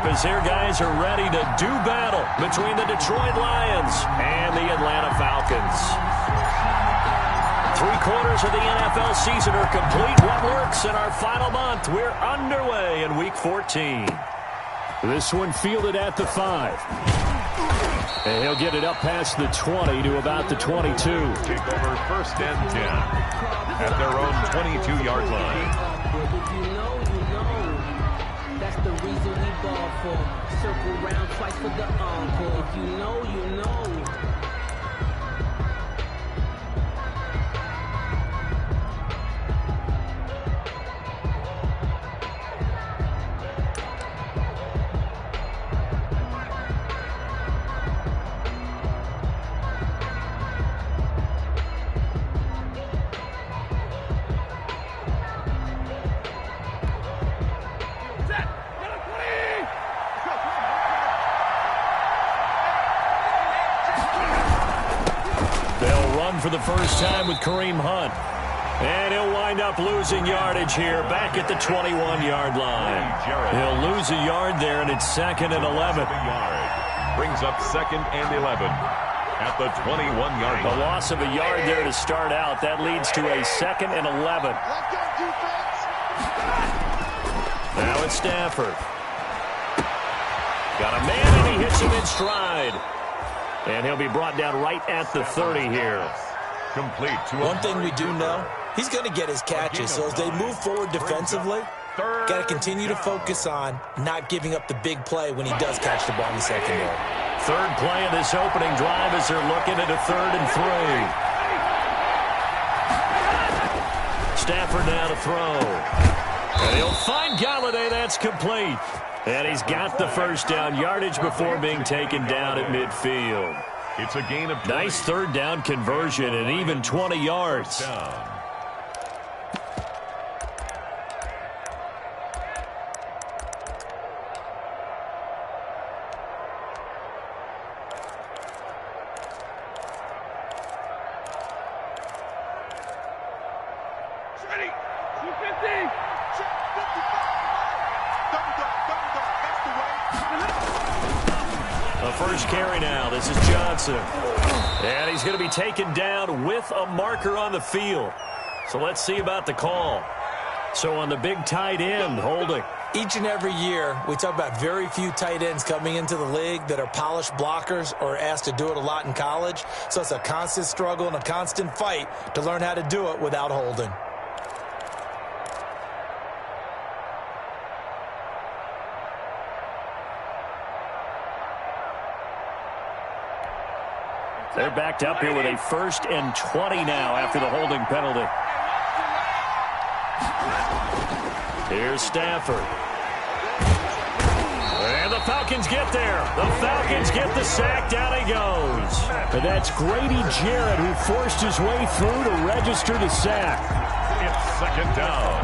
as their guys are ready to do battle between the Detroit Lions and the Atlanta Falcons. 3 quarters of the NFL season are complete. What works in our final month? We're underway in Week 14. This one fielded at the 5. And he'll get it up past the 20 to about the 22. Take over 1st and 10 at their own 22-yard line. If you know, that's the reason we ball for. Circle round twice for the encore. If you know, you know. For the first time with Kareem Hunt. And he'll wind up losing yardage here back at the 21-yard line. He'll lose a yard there, and it's 2nd and 11. Brings up 2nd and 11 at the 21-yard line. A loss of a yard there to start out. That leads to a 2nd and 11. Now it's Stafford. Got a man, and he hits him in stride. And he'll be brought down right at the 30 here. Complete to one thing we do know, he's going to get his catches. So as they move forward defensively, got to continue to focus on not giving up the big play when he does catch the ball in the secondary. 3rd play of this opening drive as they're looking at a 3rd and 3. Stafford now to throw. And he'll find Galladay. That's complete. And he's got the first down yardage before being taken down at midfield. It's a gain of 20. Nice 3rd down conversion and even 20 yards. Ready. 250. The first carry now. This is Johnson. And he's going to be taken down with a marker on the field. So let's see about the call. So on the big tight end, holding. Each and every year, we talk about very few tight ends coming into the league that are polished blockers or asked to do it a lot in college. So it's a constant struggle and a constant fight to learn how to do it without holding. They're backed up here with a 1st and 20 now after the holding penalty. Here's Stafford. And the Falcons get there. The Falcons get the sack. Down he goes. And that's Grady Jarrett who forced his way through to register the sack. It's 2nd down.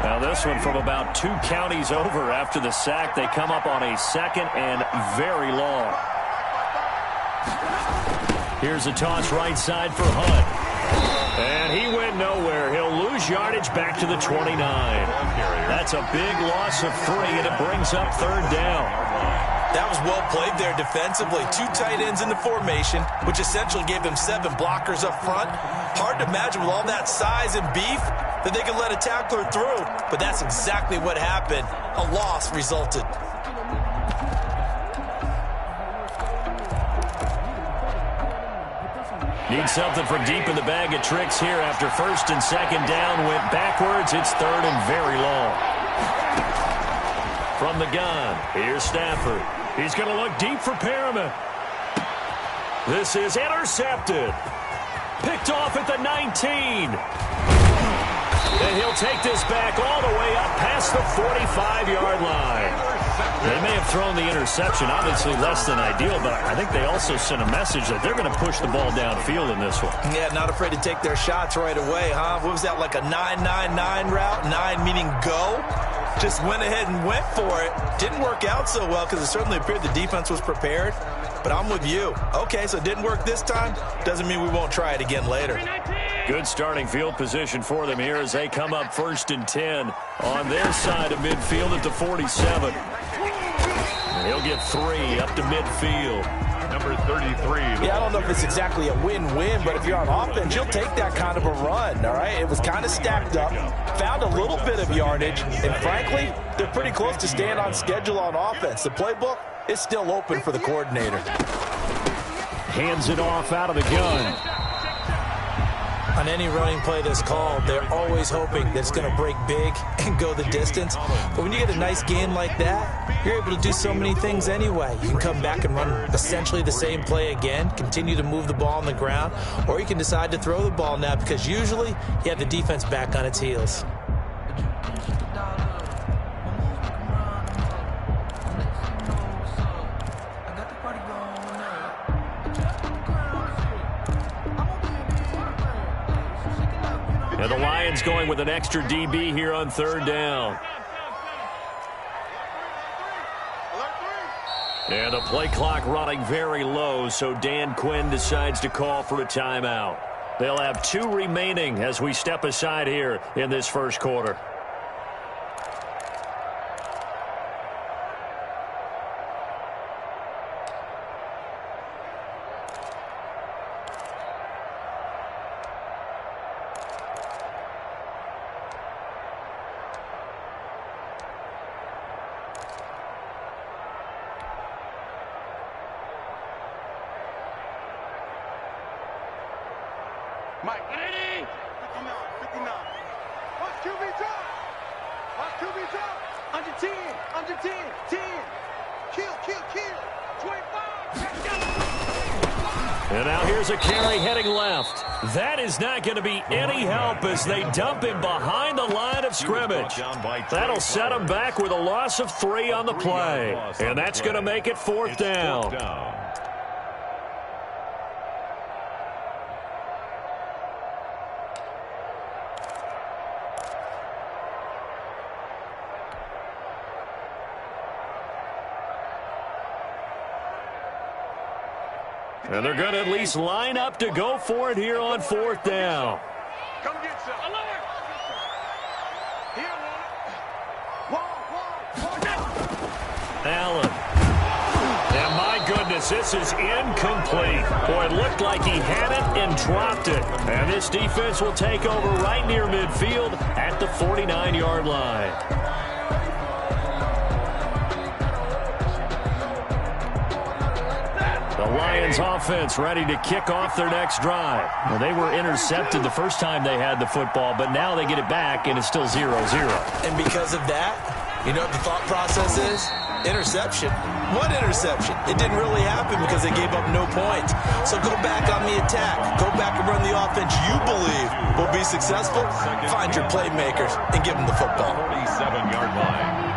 Now this one from about 2 counties over after the sack. They come up on a 2nd and very long. Here's a toss right side for Hunt. And he went nowhere. He'll lose yardage back to the 29. That's a big loss of 3, and it brings up 3rd down. That was well played there defensively. 2 tight ends in the formation, which essentially gave them 7 blockers up front. Hard to imagine with all that size and beef that they could let a tackler through. But that's exactly what happened. A loss resulted. Need something from deep in the bag of tricks here after 1st and 2nd down went backwards. It's 3rd and very long. From the gun, here's Stafford. He's going to look deep for Perriman. This is intercepted. Picked off at the 19. And he'll take this back all the way up past the 45-yard line. They may have thrown the interception, obviously less than ideal, but I think they also sent a message that they're going to push the ball downfield in this one. Yeah, not afraid to take their shots right away, huh? What was that, like a 9-9-9 route? 9 meaning go? Just went ahead and went for it. Didn't work out so well because it certainly appeared the defense was prepared. but I'm with you. Okay, so it didn't work this time. Doesn't mean we won't try it again later. Good starting field position for them here as they come up 1st and 10 on their side of midfield at the 47. And he'll get 3 up to midfield. Number 33. Yeah, I don't know if it's exactly a win-win, but if you're on offense, you'll take that kind of a run, all right? It was kind of stacked up, found a little bit of yardage, and frankly, they're pretty close to staying on schedule on offense. The playbook is still open for the coordinator. Hands it off out of the gun. On any running play that's called, they're always hoping that it's going to break big and go the distance. But when you get a nice game like that, you're able to do so many things anyway. You can come back and run essentially the same play again, continue to move the ball on the ground, or you can decide to throw the ball now because usually you have the defense back on its heels. And the Lions going with an extra DB here on 3rd down. And the play clock running very low, so Dan Quinn decides to call for a timeout. They'll have 2 remaining as we step aside here in this first quarter. Mike, ready? 59, 59. Watch QB drop. Watch QB drop. Under 10, under 10, 10. Kill, kill, kill. 25. Let's go. And now here's a carry heading left. That is not going to be any help as they dump him behind the line of scrimmage. That'll set him back with a loss of 3 on the play. And that's going to make it 4th down. And they're going to at least line up to go for it here on 4th down. Come get some. Here, Allen. And my goodness, this is incomplete. Boy, it looked like he had it and dropped it. And this defense will take over right near midfield at the 49-yard line. The Lions offense ready to kick off their next drive. Well, they were intercepted the first time they had the football, but now they get it back, and it's still 0-0. And because of that, you know what the thought process is? Interception. What interception? It didn't really happen because they gave up no points. So go back on the attack. Go back and run the offense you believe will be successful. Find your playmakers and give them the football. 47-yard line.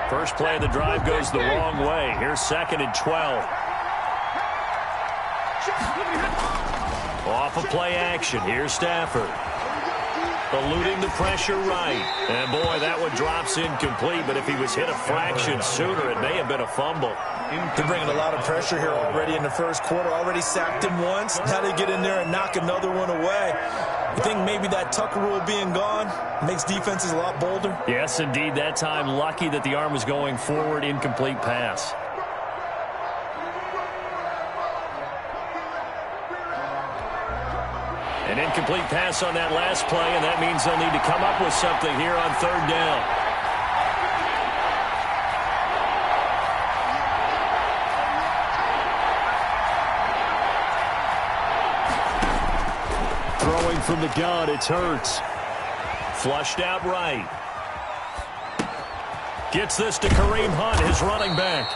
First play of the drive goes the wrong way. Here's 2nd and 12. Off of play action. Here's Stafford. Eluding the pressure right. And, boy, that one drops incomplete. But if he was hit a fraction sooner, it may have been a fumble. They're bringing a lot of pressure here already in the first quarter. Already sacked him once. Now they get in there and knock another one away. You think maybe that Tucker rule being gone makes defenses a lot bolder? Yes, indeed. That time, lucky that the arm was going forward. Incomplete pass. An incomplete pass on that last play, and that means they'll need to come up with something here on 3rd down. Throwing from the gun, it's Hurts. Flushed out right. Gets this to Kareem Hunt, his running back.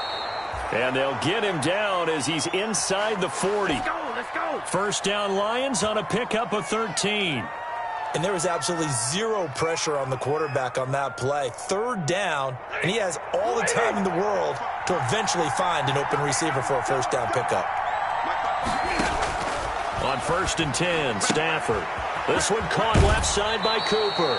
And they'll get him down as he's inside the 40. Let's go, let's go. First down Lions on a pickup of 13. And there was absolutely zero pressure on the quarterback on that play. 3rd down, and he has all the time in the world to eventually find an open receiver for a first down pickup. On 1st and 10, Stafford. This one caught left side by Cooper.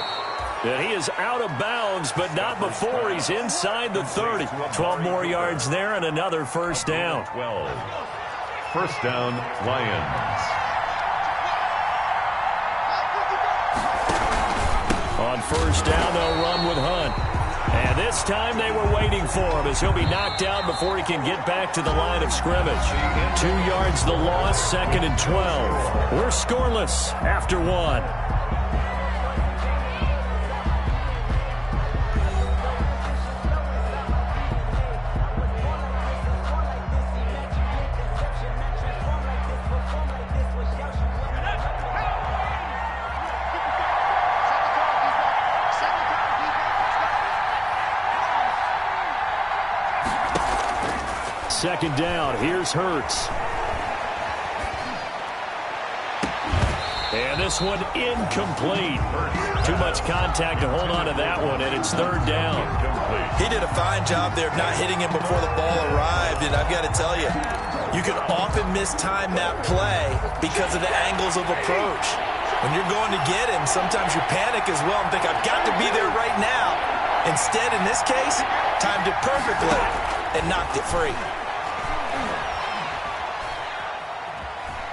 And he is out of bounds, but not before he's inside the 30. 12 more yards there and another first down. 12. First down, Lions. On first down, they'll run with Hunt. And this time they were waiting for him as he'll be knocked out before he can get back to the line of scrimmage. 2 yards the loss, 2nd and 12. We're scoreless after 1. Second down, here's Hurts. And this one incomplete. Too much contact to hold on to that one, and it's 3rd down. He did a fine job there of not hitting him before the ball arrived, and I've got to tell you, you can often mistime that play because of the angles of approach. When you're going to get him, sometimes you panic as well and think, I've got to be there right now. Instead, in this case, timed it perfectly and knocked it free.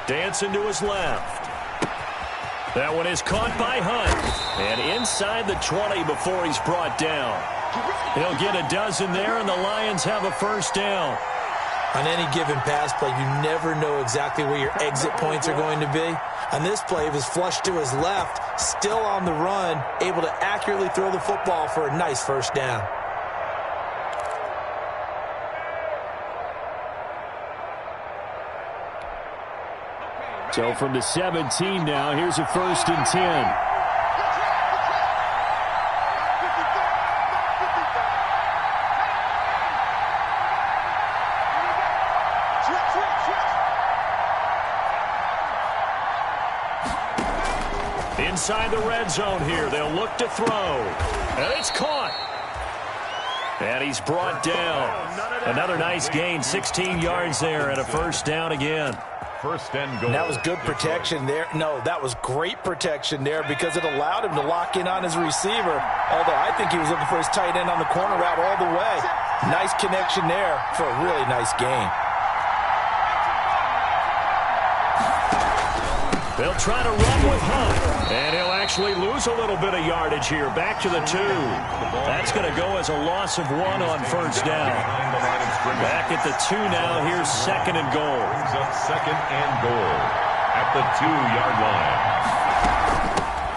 Dancing to his left. That one is caught by Hunt. And inside the 20 before he's brought down. He'll get a dozen there, and the Lions have a first down. On any given pass play, you never know exactly where your exit points are going to be. On this play, he was flushed to his left, still on the run, able to accurately throw the football for a nice first down. So from the 17 now, here's a 1st and 10. Inside the red zone here, they'll look to throw. And it's caught. And he's brought down. Another nice gain, 16 yards there, and a first down again. First and goal. And that was good protection there. No, that was great protection there because it allowed him to lock in on his receiver. Although I think he was looking for his tight end on the corner route all the way. Nice connection there for a really nice gain. They'll try to run with Hunt. And he'll actually lose a little bit of yardage here. Back to the 2. That's going to go as a loss of 1 on first down. Back at the 2 now. Here's 2nd and goal. Brings up 2nd and goal at the 2-yard line.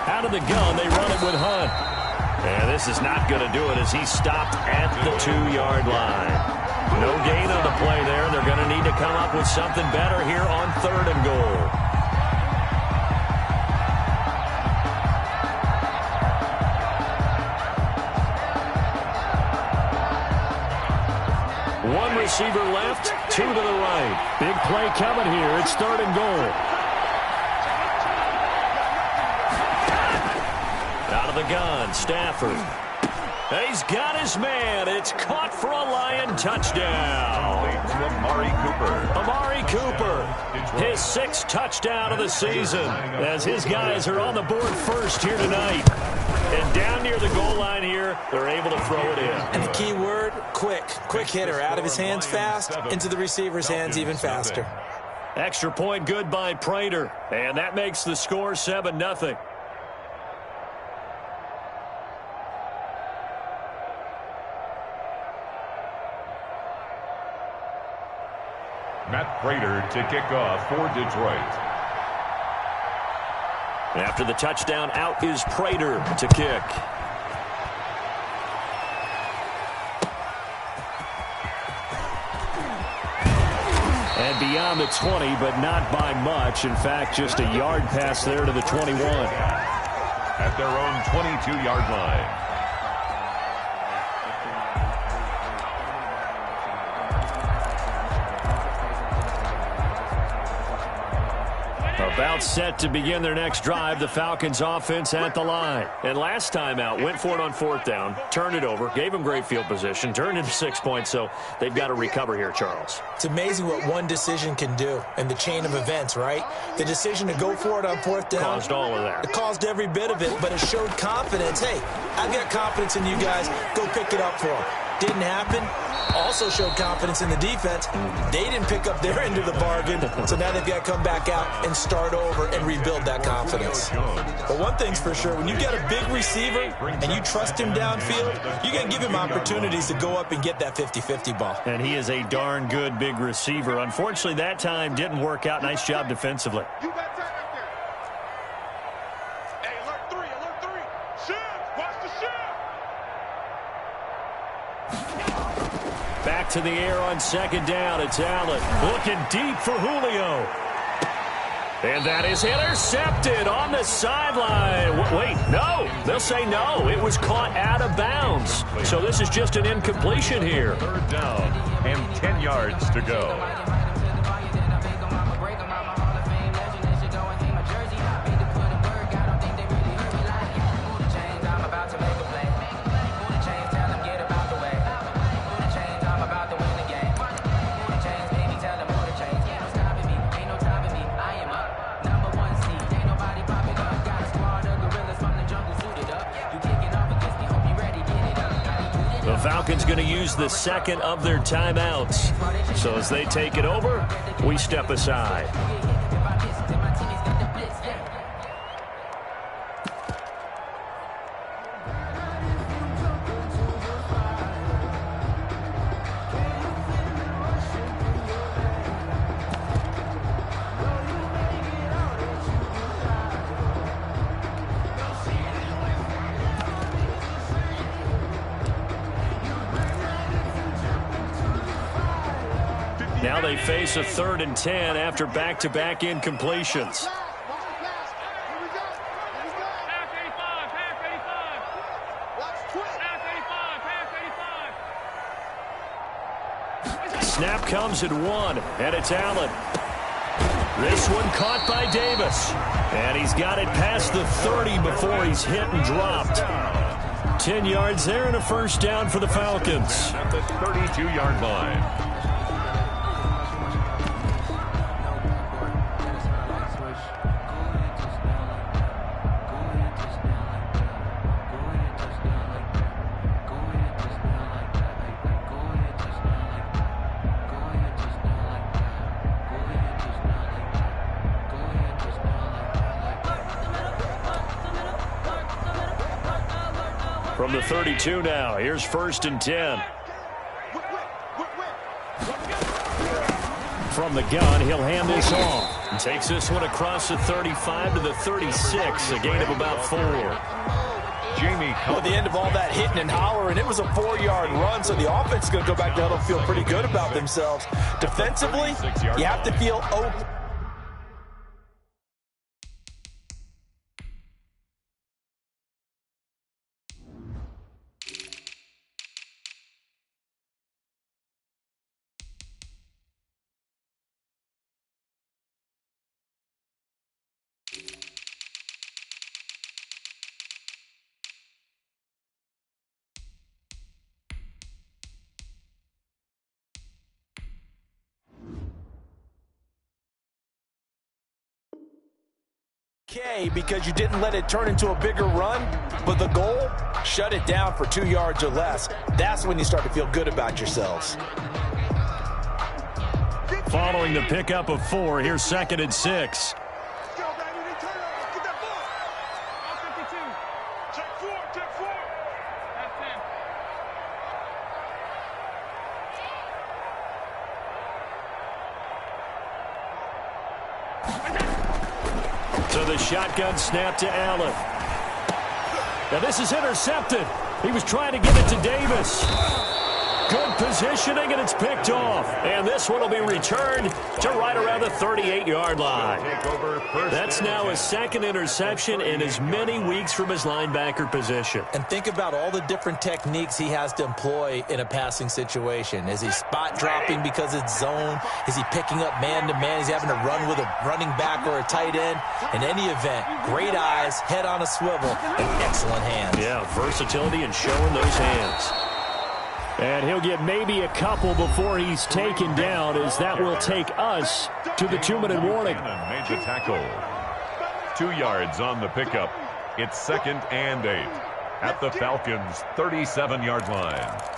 Out of the gun, they run it with Hunt. And this is not going to do it as he's stopped at the 2-yard line. No gain on the play there. They're going to need to come up with something better here on 3rd and goal. One receiver left, 2 to the right. Big play coming here. It's 3rd and goal. Out of the gun, Stafford. He's got his man. It's caught for a Lion touchdown. Amari Cooper, his 6th touchdown of the season as his guys are on the board first here tonight. And down near the goal line here, they're able to throw it in. And the key word, quick. Quick hitter. Out of his hands fast, into the receiver's hands even faster. Extra point good by Prater. And that makes the score 7-0. Matt Prater to kick off for Detroit. After the touchdown, out is Prater to kick. And beyond the 20, but not by much. In fact, just a yard pass there to the 21. At their own 22-yard line. About set to begin their next drive, the Falcons offense at the line. And last time out, went for it on 4th down, turned it over, gave them great field position, turned into 6 points, so they've got to recover here, Charles. It's amazing what one decision can do in the chain of events, right? The decision to go for it on 4th down. Caused all of that. It caused every bit of it, but it showed confidence. Hey, I've got confidence in you guys. Go pick it up for them. Didn't happen. Also showed confidence in the defense. They didn't pick up their end of the bargain, so now they've got to come back out and start over and rebuild that confidence. But one thing's for sure, when you got a big receiver and you trust him downfield, you're going to give him opportunities to go up and get that 50-50 ball. And he is a darn good big receiver. Unfortunately, that time didn't work out. Nice job defensively. You got time right there. Hey, alert 3, alert 3. Shift, watch the shift. Back to the air on 2nd down. It's Allen looking deep for Julio. And that is intercepted on the sideline. Wait, no. They'll say no. It was caught out of bounds. So this is just an incompletion here. 3rd down and 10 yards to go. Falcons going to use the 2nd of their timeouts. So as they take it over, we step aside. Now they face a 3rd and 10 after back-to-back incompletions. Snap comes at 1, and it's Allen. This one caught by Davis. And he's got it past the 30 before he's hit and dropped. 10 yards there and a 1st down for the Falcons. At the 32-yard line. From the 32 now, here's 1st and 10. From the gun, he'll hand this off. And takes this one across the 35 to the 36, a gain of about 4. Well, at the end of all that hitting and hollering, it was a 4-yard run, so the offense is going to go back to huddle and feel pretty good about themselves. Defensively, you have to feel open. Because you didn't let it turn into a bigger run, but the goal, shut it down for 2 yards or less. That's when you start to feel good about yourselves. Following the pickup of 4, here's 2nd and 6. So the shotgun snap to Allen. Now this is intercepted. He was trying to give it to Davis. Good positioning, and it's picked off. And this one will be returned to right around the 38-yard line. That's now his second interception in as many weeks from his linebacker position. And think about all the different techniques he has to employ in a passing situation. Is he spot dropping because it's zone? Is he picking up man-to-man? Is he having to run with a running back or a tight end? In any event, great eyes, head on a swivel, and excellent hands. Yeah, versatility and showing those hands. And he'll get maybe a couple before he's taken down, as that will take us to the 2-minute warning. Made the tackle. 2 yards on the pickup. It's 2nd and 8 at the Falcons' 37-yard line.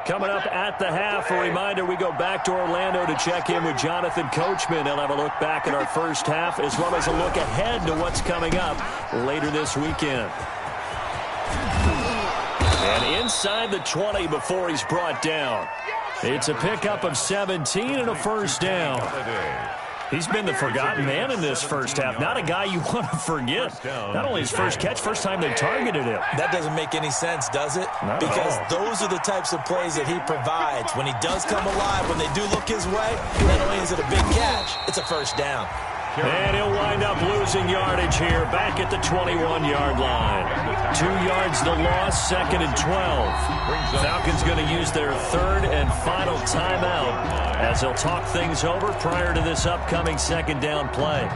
Coming up at the half, a reminder, we go back to Orlando to check in with Jonathan Coachman. He'll have a look back at our first half, as well as a look ahead to what's coming up later this weekend. And inside the 20 before he's brought down. It's a pickup of 17 and a first down. He's been the forgotten man in this first half. Not a guy you want to forget. Not only his first catch, first time they targeted him. That doesn't make any sense, does it? Because those are the types of plays that he provides. When he does come alive, when they do look his way, not only is it a big catch, it's a first down. And he'll wind up losing yardage here, back at the 21-yard line. 2 yards the loss, 2nd and 12. Falcons going to use their 3rd and final timeout as they'll talk things over prior to this upcoming 2nd down play.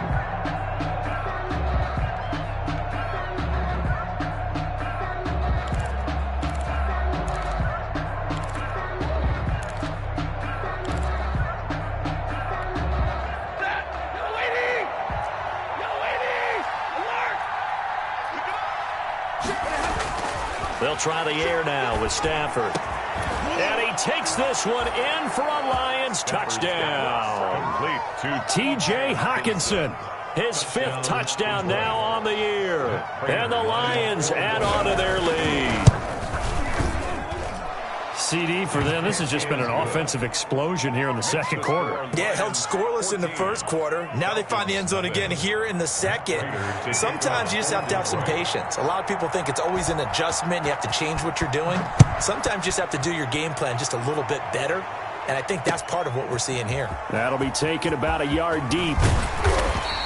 They'll try the air now with Stafford. And he takes this one in for a Lions touchdown. T.J. Hawkinson, his 5th touchdown now on the year. And the Lions add on to their lead. CD for them. This has just been an offensive explosion here in the 2nd quarter. Yeah, held scoreless in the 1st quarter. Now they find the end zone again here in the 2nd. Sometimes you just have to have some patience. A lot of people think it's always an adjustment. You have to change what you're doing. Sometimes you just have to do your game plan just a little bit better. And I think that's part of what we're seeing here. That'll be taken about a yard deep.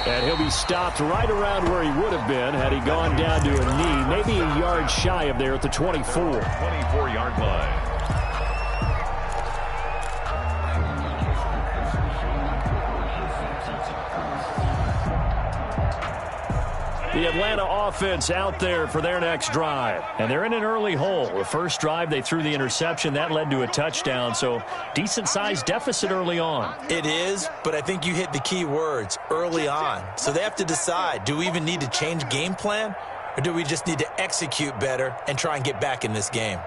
And he'll be stopped right around where he would have been had he gone down to a knee. Maybe a yard shy of there at the 24. 24-yard line. The Atlanta offense out there for their next drive. And they're in an early hole. The first drive, they threw the interception. That led to a touchdown, so decent-sized deficit early on. It is, but I think you hit the key words, early on. So they have to decide, do we even need to change game plan, or do we just need to execute better and try and get back in this game?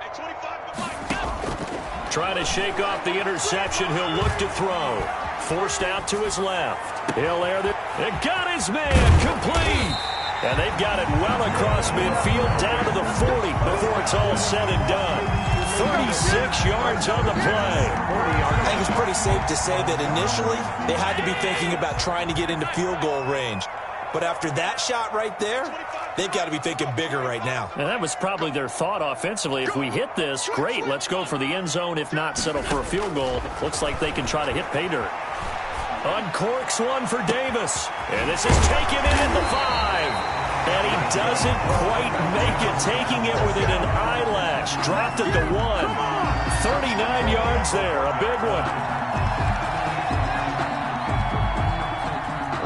Trying to shake off the interception. He'll look to throw. Forced out to his left. He'll air it. It got his man complete. And they've got it well across midfield down to the 40 before it's all said and done. 36 yards on the play. I think it's pretty safe to say that initially they had to be thinking about trying to get into field goal range. But after that shot right there, they've got to be thinking bigger right now. And that was probably their thought offensively. If we hit this, great. Let's go for the end zone. If not, settle for a field goal. Looks like they can try to hit pay dirt. Uncorks one for Davis. And this is taken in at the 5. And he doesn't quite make it, taking it within an eyelash. Dropped at the 1. 39 yards there, a big one.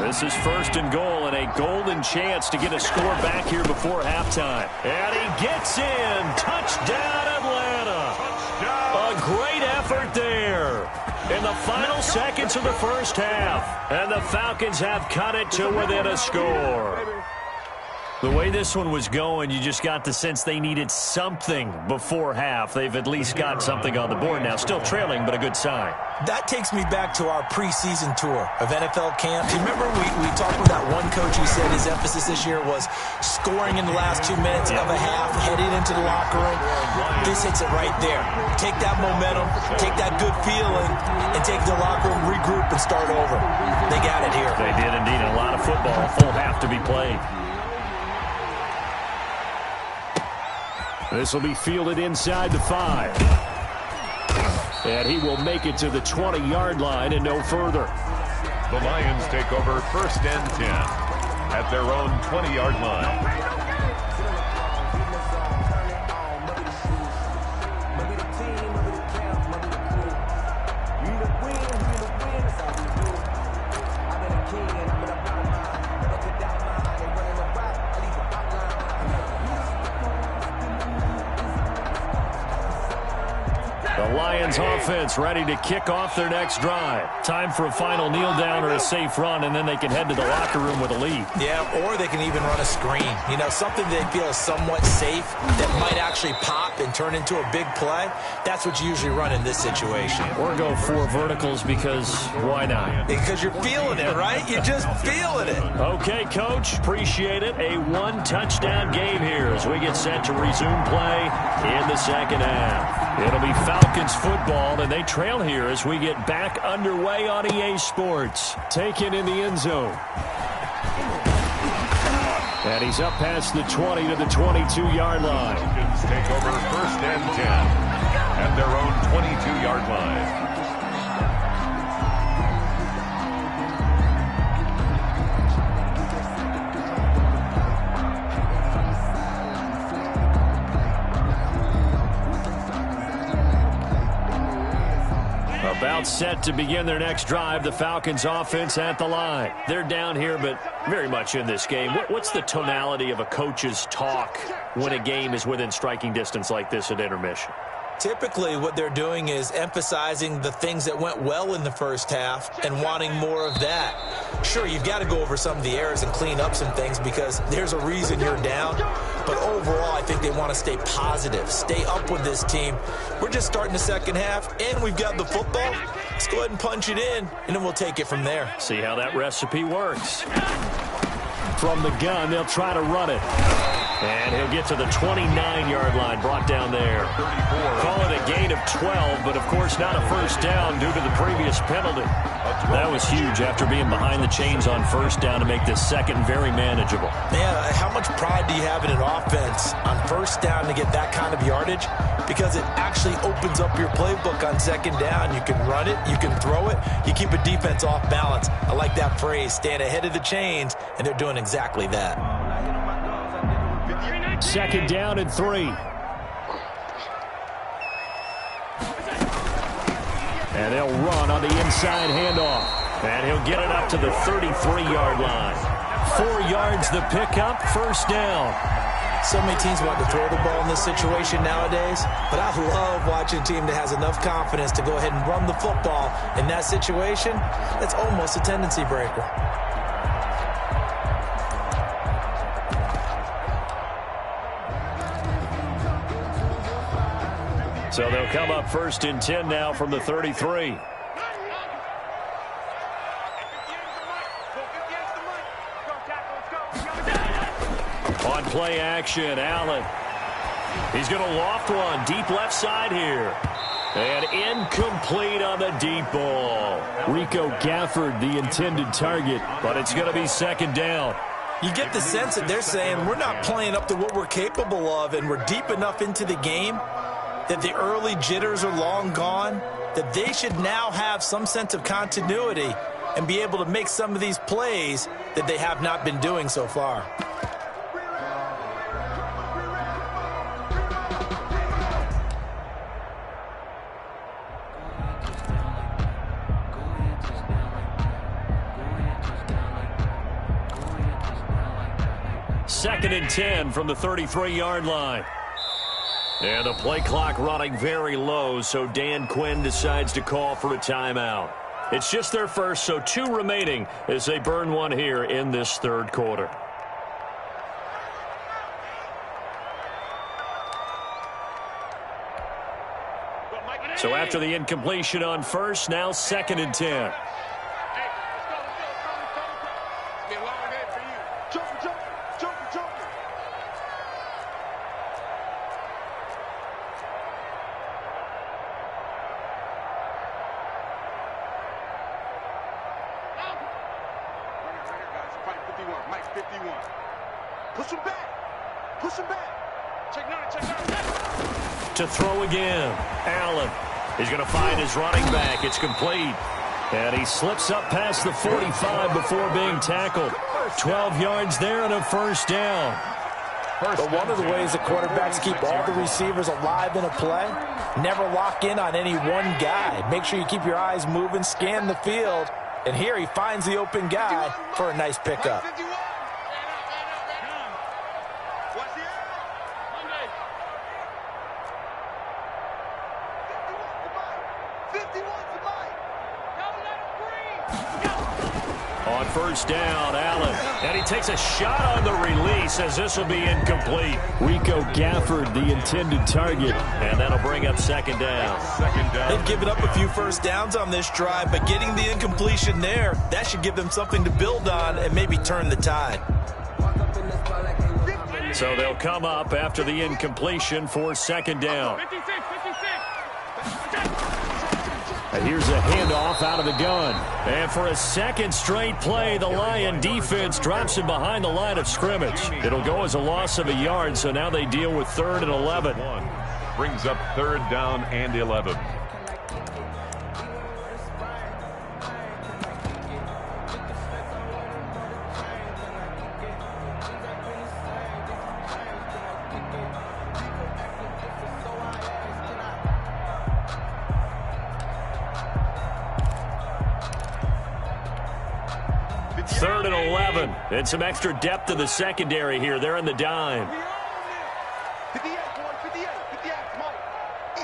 This is 1st and goal and a golden chance to get a score back here before halftime. And he gets in. Touchdown, Atlanta. A great effort there in the final seconds of the first half. And the Falcons have cut it to within a score. The way this one was going, you just got the sense they needed something before half. They've at least got something on the board now. Still trailing, but a good sign. That takes me back to our preseason tour of NFL camp. Do you remember we talked with that one coach who said his emphasis this year was scoring in the last 2 minutes of a half, heading into the locker room? This hits it right there. Take that momentum, take that good feeling, and take the locker room, regroup, and start over. They got it here. They did indeed. A lot of football, a full half to be played. This will be fielded inside the 5. And he will make it to the 20-yard line and no further. The Lions take over 1st and 10 at their own 20-yard line. Lions offense ready to kick off their next drive. Time for a final kneel down or a safe run, and then they can head to the locker room with a lead. Yeah, or they can even run a screen. You know, something they feel is somewhat safe that might actually pop and turn into a big play. That's what you usually run in this situation. Or go 4 verticals because why not? Because you're feeling it, right? You're just feeling it. Okay, Coach. Appreciate it. A 1-touchdown game here as we get set to resume play in the second half. It'll be Falcons football, and they trail here as we get back underway on EA Sports. Taken in the end zone. And he's up past the 20 to the 22-yard line. Falcons take over 1st and 10 at their own 22-yard line. About set to begin their next drive, the Falcons offense at the line. They're down here, but very much in this game. What's the tonality of a coach's talk when a game is within striking distance like this at intermission? Typically, what they're doing is emphasizing the things that went well in the first half and wanting more of that. Sure, you've got to go over some of the errors and clean up some things because there's a reason you're down. But overall, I think they want to stay positive, stay up with this team. We're just starting the second half, and we've got the football. Let's go ahead and punch it in, and then we'll take it from there. See how that recipe works. From the gun, they'll try to run it. And he'll get to the 29-yard line, brought down there. 34. Call it a gain of 12, but of course not a first down due to the previous penalty. That was huge after being behind the chains on first down to make this second very manageable. Yeah, how much pride do you have in an offense on first down to get that kind of yardage? Because it actually opens up your playbook on second down. You can run it, you can throw it, you keep a defense off balance. I like that phrase, stand ahead of the chains, and they're doing exactly that. Second down and 3. And they'll run on the inside handoff. And he'll get it up to the 33-yard line. 4 yards the pickup, first down. So many teams want to throw the ball in this situation nowadays, but I love watching a team that has enough confidence to go ahead and run the football in that situation. That's almost a tendency breaker. So they'll come up 1st and 10 now from the 33. On play action, Allen. He's going to loft one deep left side here. And incomplete on the deep ball. Rico Gafford, the intended target, but it's going to be second down. You get the sense that they're saying we're not playing up to what we're capable of, and we're deep enough into the game that the early jitters are long gone, that they should now have some sense of continuity and be able to make some of these plays that they have not been doing so far. Second and 10 from the 33-yard line. And the play clock running very low, so Dan Quinn decides to call for a timeout. It's just their first, so 2 remaining as they burn one here in this third quarter. So after the incompletion on first, now 2nd and 10. Push him back. Push him back. Check 9, check 9. To throw again. Allen. He's going to find his running back. It's complete. And he slips up past the 45 before being tackled. 12 yards there and a first down. But one of the ways the quarterbacks keep all the receivers alive in a play, never lock in on any one guy. Make sure you keep your eyes moving, scan the field. And here he finds the open guy for a nice pickup. On first down, Allen. And he takes a shot on the release as this will be incomplete. Rico Gafford, the intended target. And that'll bring up 2nd down. They've given up a few first downs on this drive, but getting the incompletion there, that should give them something to build on and maybe turn the tide. So they'll come up after the incompletion for 2nd down. 56. And here's a handoff out of the gun. And for a second straight play, the Lion defense drops him behind the line of scrimmage. It'll go as a loss of a yard, so now they deal with 3rd and 11. Brings up 3rd down and 11. And some extra depth to the secondary here. They're in the dime. 58, boy, 58, Mike.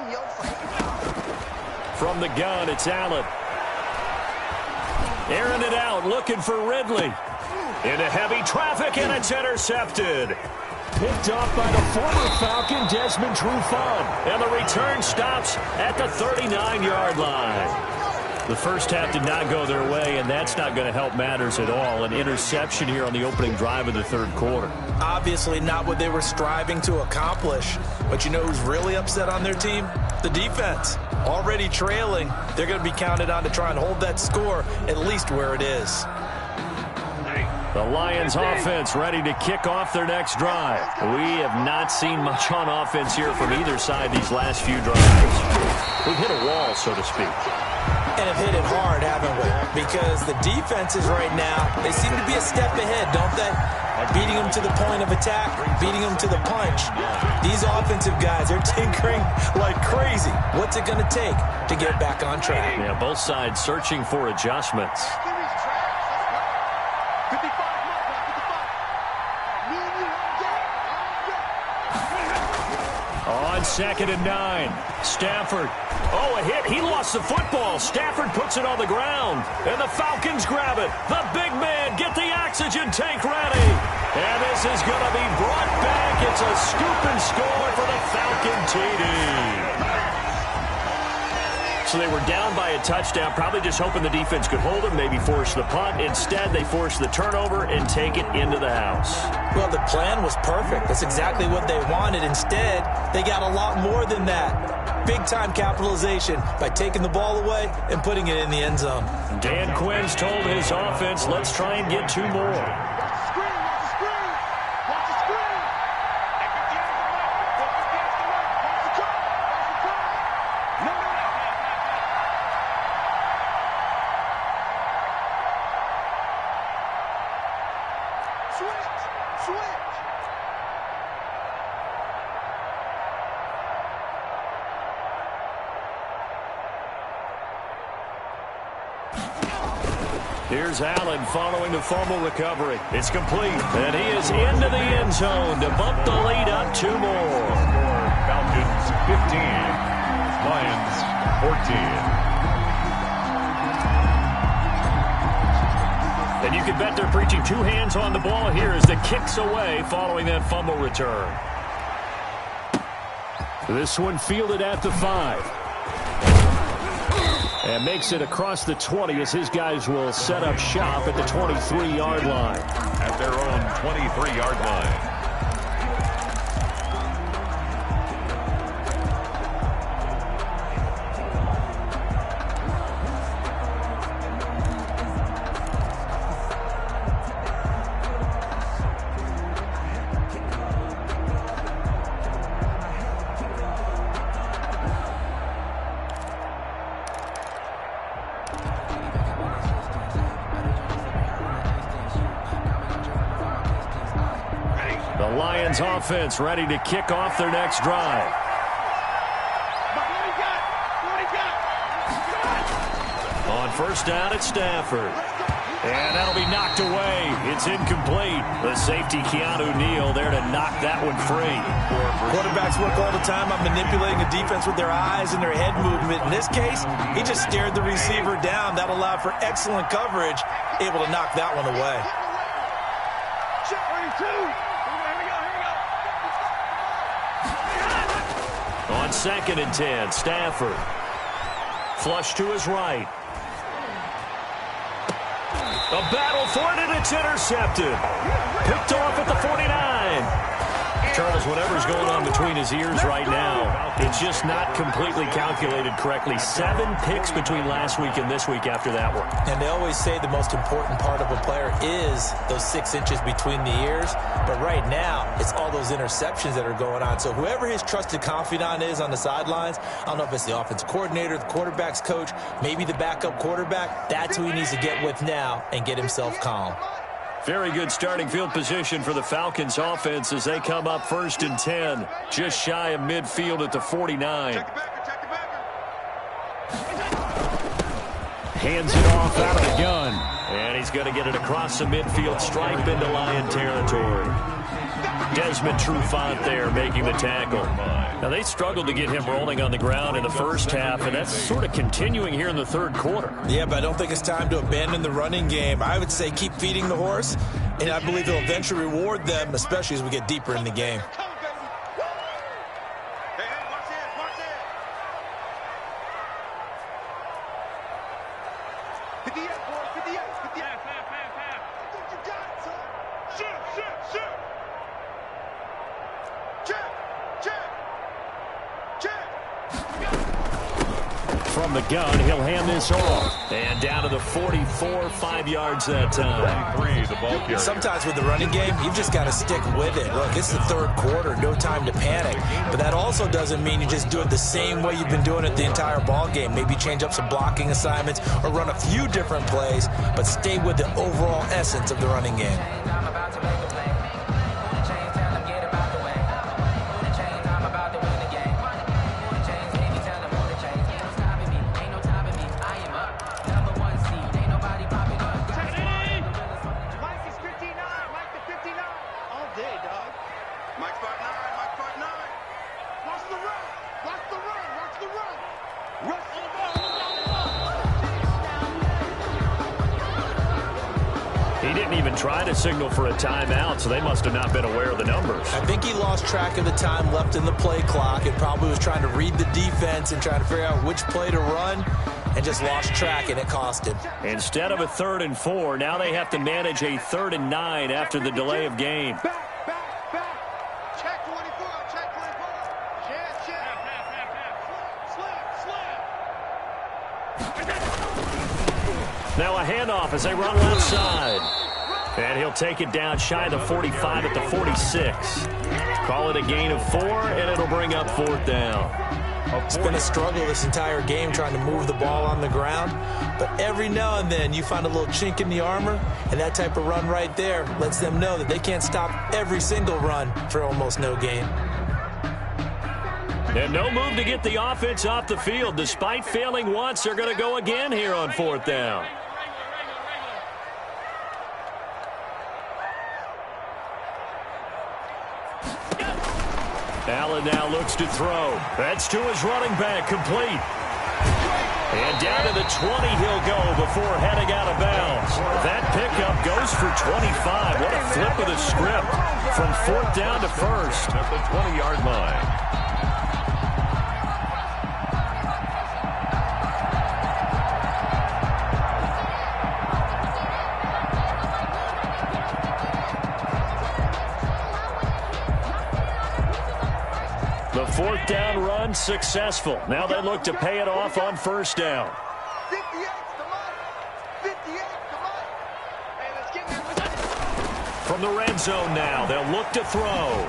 In your face. From the gun, it's Allen. Airing it out, looking for Ridley. Into heavy traffic, and it's intercepted. Picked off by the former Falcon, Desmond Trufant. And the return stops at the 39-yard line. The first half did not go their way, and that's not going to help matters at all. An interception here on the opening drive of the 3rd quarter. Obviously not what they were striving to accomplish. But you know who's really upset on their team? The defense. Already trailing, they're going to be counted on to try and hold that score at least where it is. The Lions offense ready to kick off their next drive. We have not seen much on offense here from either side these last few drives. We've hit a wall, so to speak. And have hit it hard, haven't we? Because the defenses right now, they seem to be a step ahead, don't they? Beating them to the point of attack, beating them to the punch. These offensive guys are tinkering like crazy. What's it going to take to get back on track? Yeah, both sides searching for adjustments. 55, Mike, 55. Me and you, On 2nd and 9, Stafford. Oh, a hit. He lost the football. Stafford puts it on the ground. And the Falcons grab it. The big man, get the oxygen tank ready. And this is going to be brought back. It's a scoop and score for the Falcon TD. So they were down by a touchdown, probably just hoping the defense could hold them, maybe force the punt. Instead, they force the turnover and take it into the house. Well, the plan was perfect. That's exactly what they wanted. Instead, they got a lot more than that. Big-time capitalization by taking the ball away and putting it in the end zone. Dan Quinn's told his offense, let's try and get 2 more. Here's Allen following the fumble recovery. It's complete, and he is into the end zone to bump the lead up 2 more. Falcons 15, Lions 14. And you can bet they're preaching 2 hands on the ball here as the kick's away following that fumble return. This one fielded at the 5. And makes it across the 20 as his guys will set up shop at the 23-yard line. At their own 23-yard line. The Lions offense ready to kick off their next drive. On first down, it's Stafford. And that'll be knocked away. It's incomplete. The safety, Keanu Neal, there to knock that one free. Quarterbacks work all the time on manipulating the defense with their eyes and their head movement. In this case, he just stared the receiver down. That allowed for excellent coverage, able to knock that one away. On 2nd and 10, Stafford. Flush to his right. A battle for it, and it's intercepted. Picked off at the 49. Charles, whatever's going on between his ears right now, it's just not completely calculated correctly. 7 picks between last week and this week after that one. And they always say the most important part of a player is those 6 inches between the ears. But right now, it's all those interceptions that are going on. So whoever his trusted confidant is on the sidelines, I don't know if it's the offensive coordinator, the quarterback's coach, maybe the backup quarterback, that's who he needs to get with now and get himself calm. Very good starting field position for the Falcons offense as they come up 1st and 10, just shy of midfield at the 49. Hands it off out of the gun. And he's going to get it across the midfield stripe into Lion territory. Desmond Trufant there making the tackle. Now, they struggled to get him rolling on the ground in the first half, and that's sort of continuing here in the third quarter. Yeah, but I don't think it's time to abandon the running game. I would say keep feeding the horse, and I believe it'll eventually reward them, especially as we get deeper in the game. From the gun, he'll hand this off. And down to the 44, 5 yards that time. 3, the ball carrier. Sometimes with the running game, you've just got to stick with it. Look, it's the third quarter, no time to panic. But that also doesn't mean you just do it the same way you've been doing it the entire ball game. Maybe change up some blocking assignments or run a few different plays, but stay with the overall essence of the running game. He didn't even try to signal for a timeout, so they must have not been aware of the numbers. I think he lost track of the time left in the play clock and probably was trying to read the defense and trying to figure out which play to run and just lost track, and it cost him. Instead of a 3rd and 4, now they have to manage a 3rd and 9 after the delay of game. Back. Check 24. Check 24. Check. Slip. Now a handoff as they run left side. And he'll take it down shy of the 45 at the 46. Call it a gain of 4, and it'll bring up 4th down. It's been a struggle this entire game trying to move the ball on the ground. But every now and then you find a little chink in the armor, and that type of run right there lets them know that they can't stop every single run for almost no gain. And no move to get the offense off the field. Despite failing once, they're going to go again here on 4th down. Allen now looks to throw. That's to his running back, complete. And down to the 20 he'll go before heading out of bounds. That pickup goes for 25. What a flip of the script from 4th down to 1st. At the 20-yard line. run successful. Now they look to pay it off on first down. 58, come on. 58, come on. Hey, let's get this. From the red zone now, they'll look to throw.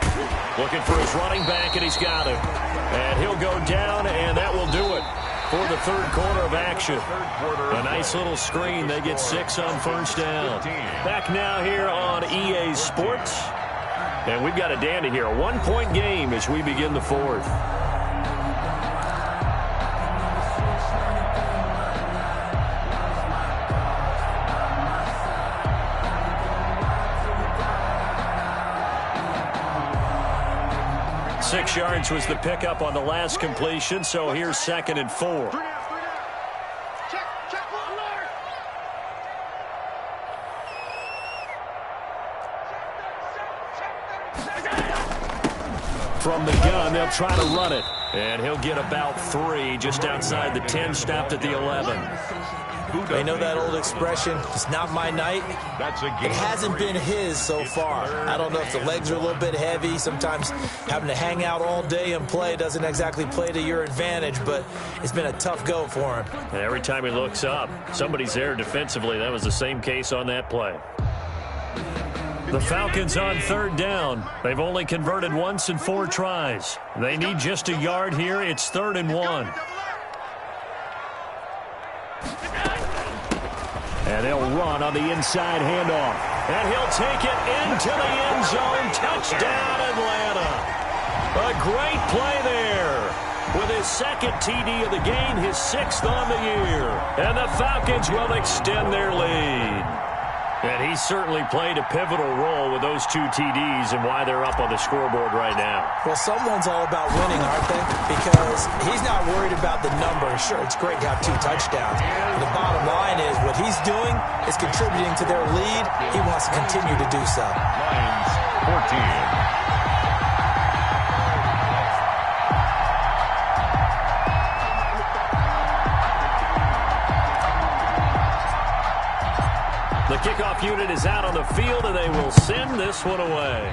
Looking for his running back, and he's got him. And he'll go down, and that will do it for the third quarter of action. A nice little screen. They get 6 on first down. Back now here on EA Sports. And we've got a dandy here. A 1-point game as we begin the fourth. Six yards was the pickup on the last completion, so here's 2nd and 4. Check, alert. From the gun, they'll try to run it. And he'll get about 3 just outside the 10, stopped at the 11. They know that old expression, it's not my night. It hasn't been his so far. I don't know if the legs are a little bit heavy. Sometimes having to hang out all day and play doesn't exactly play to your advantage, but it's been a tough go for him. And every time he looks up, somebody's there defensively. That was the same case on that play. The Falcons on third down. They've only converted once in 4 tries. They need just a yard here. It's 3rd and 1. And they'll run on the inside handoff. And he'll take it into the end zone. Touchdown, Atlanta. A great play there. With his 2nd TD of the game, his 6th on the year. And the Falcons will extend their lead. And he certainly played a pivotal role with those 2 TDs and why they're up on the scoreboard right now. Well, someone's all about winning, aren't they? Because he's not worried about the numbers. Sure, it's great to have 2 touchdowns. But the bottom line is what he's doing is contributing to their lead. He wants to continue to do so. Lions 14. The kickoff unit is out on the field, and they will send this one away.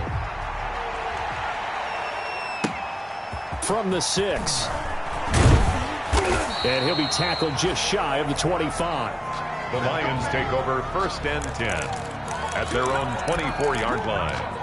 From the 6. And he'll be tackled just shy of the 25. The Lions take over 1st and 10 at their own 24-yard line.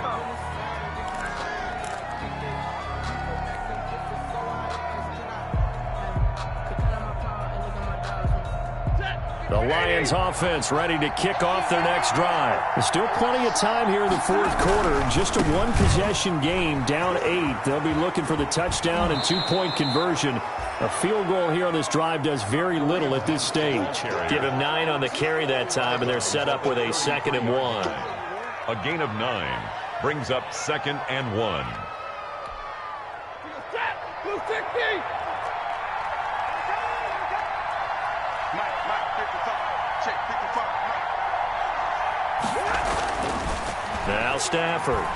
The Lions offense ready to kick off their next drive. There's still plenty of time here in the fourth quarter. Just a 1-possession game, down 8. They'll be looking for the touchdown and 2-point conversion. A field goal here on this drive does very little at this stage. Give him 9 on the carry that time, and they're set up with a 2nd and 1. A gain of 9 brings up 2nd and 1. Blue 60. Mike, 55. Check 55. Now Stafford.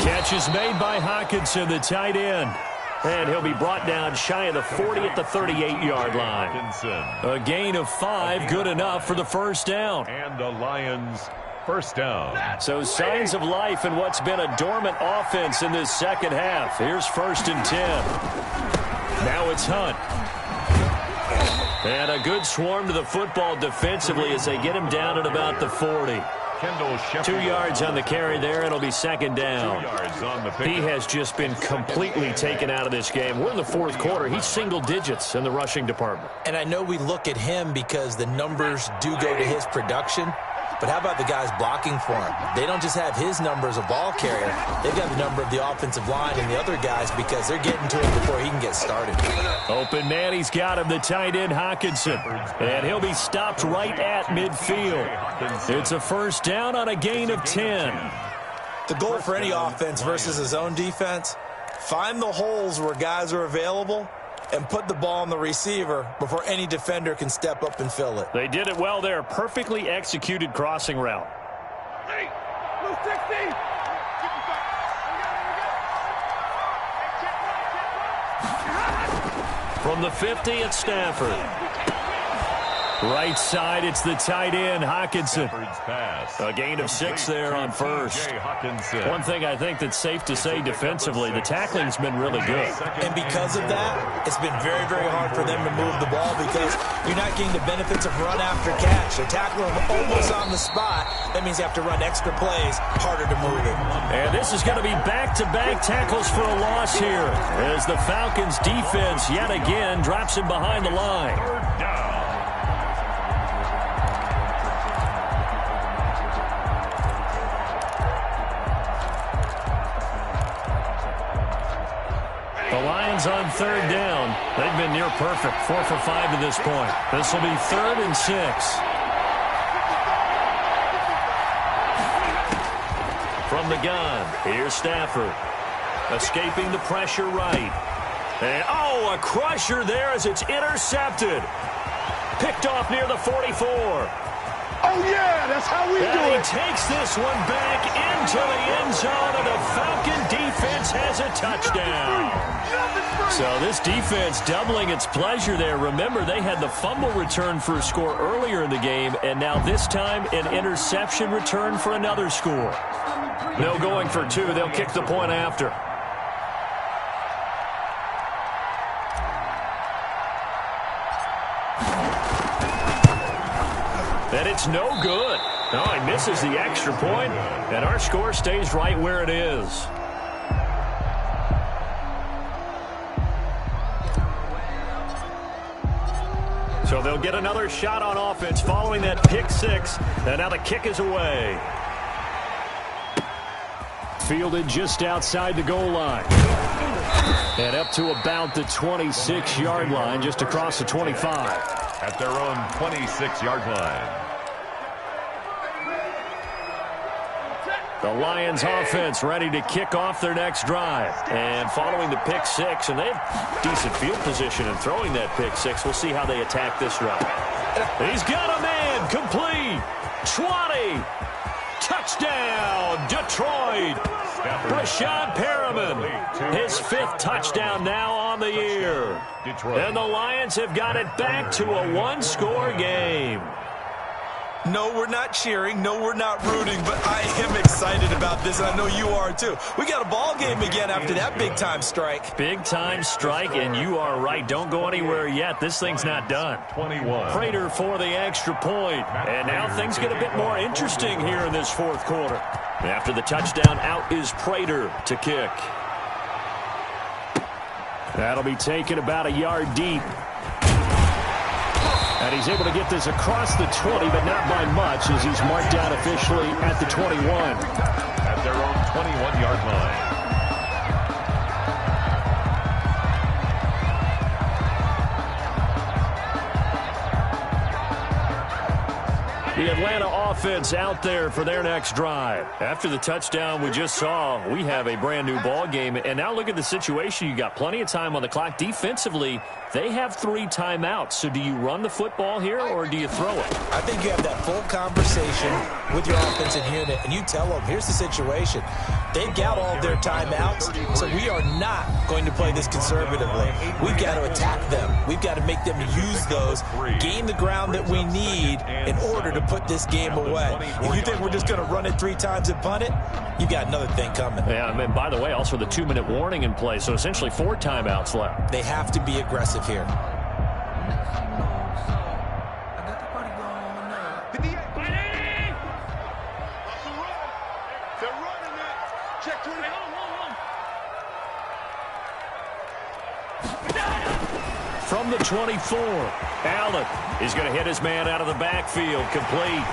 Catch is made by Hockenson, the tight end. And he'll be brought down shy of the 40 at the 38-yard line. A gain of 5, good enough for the first down. And the Lions first down. So signs of life in what's been a dormant offense in this second half. Here's 1st and 10. Now it's Hunt. And a good swarm to the football defensively as they get him down at about the 40. 2 yards on the carry there. It'll be 2nd down. 2 yards on the pick. He has just been completely taken out of this game. We're in the fourth quarter. He's single digits in the rushing department. And I know we look at him because the numbers do go to his production. But how about the guys blocking for him? They don't just have his number as a ball carrier. They've got the number of the offensive line and the other guys because they're getting to him before he can get started. Open man, he's got him, the tight end Hockenson. And he'll be stopped right at midfield. It's a first down on a gain of 10. The goal for any offense versus his own defense, find the holes where guys are available and put the ball on the receiver before any defender can step up and fill it. They did it well there. Perfectly executed crossing route. Hey, Blue 60. From the 50, it's Stafford. Right side, it's the tight end, Hawkinson. Pass. A gain of 6 there on first. One thing I think that's safe to say defensively, the tackling's been really good. And because of that, it's been very, very hard for them to move the ball because you're not getting the benefits of run after catch. They tackle them almost on the spot. That means you have to run extra plays, harder to move it. And this is going to be back-to-back tackles for a loss here as the Falcons defense yet again drops him behind the line. The Lions on 3rd down. They've been near perfect, 4 for 5 to this point. This will be 3rd and 6. From the gun, here's Stafford. Escaping the pressure right. And, a crusher there as it's intercepted. Picked off near the 44. Oh, yeah, that's how we do And it. he takes this one back into the end zone, and the Falcon defense has a touchdown. So this defense doubling its pleasure there. Remember, they had the fumble return for a score earlier in the game, and now this time an interception return for another score. No going for 2. They'll kick the point after. And it's no good. No, he misses the extra point, and our score stays right where it is. So they'll get another shot on offense following that pick 6, and now the kick is away. Fielded just outside the goal line. And up to about the 26-yard line, just across the 25. At their own 26-yard line. The Lions offense ready to kick off their next drive. And following the pick 6, and they have decent field position in throwing that pick 6. We'll see how they attack this drive. He's got a man, complete, 20, touchdown, Detroit. Rashad Perriman, his 5th touchdown now on the year. And the Lions have got it back to a 1-score game. No, we're not cheering. No, we're not rooting, but I am excited about this, and I know you are too. We got a ball game again after that big-time strike. Big-time strike, and you are right. Don't go anywhere yet. This thing's not done. 21. Prater for the extra point. And now things get a bit more interesting here in this 4th quarter. After the touchdown, out is Prater to kick. That'll be taken about a yard deep. And he's able to get this across the 20, but not by much, as he's marked down officially at the 21. At their own 21-yard line. The Atlanta offense out there for their next drive. After the touchdown we just saw, we have a brand new ball game. And now look at the situation. You got plenty of time on the clock. Defensively, they have 3 timeouts. So do you run the football here or do you throw it? I think you have that full conversation with your offensive unit, and you tell them, here's the situation. They've got all of their timeouts, so we are not going to play this conservatively. We've got to attack them. We've got to make them use those, gain the ground that we need in order to put this game away. If you think we're just going to run it 3 times and punt it, you got another thing coming. Yeah, and by the way, also the 2-minute warning in play, so essentially 4 timeouts left. They have to be aggressive here. From the 24, Allen is going to hit his man out of the backfield, complete.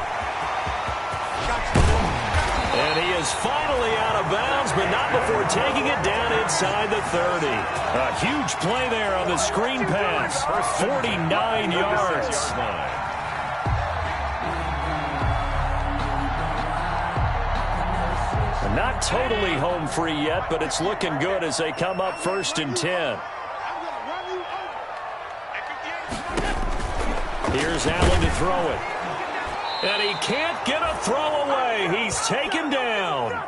And he is finally out of bounds, but not before taking it down inside the 30. A huge play there on the screen pass, 49 yards. Not totally home free yet, but it's looking good as they come up 1st and 10. Here's Allen to throw it. And he can't get a throw away. He's taken down.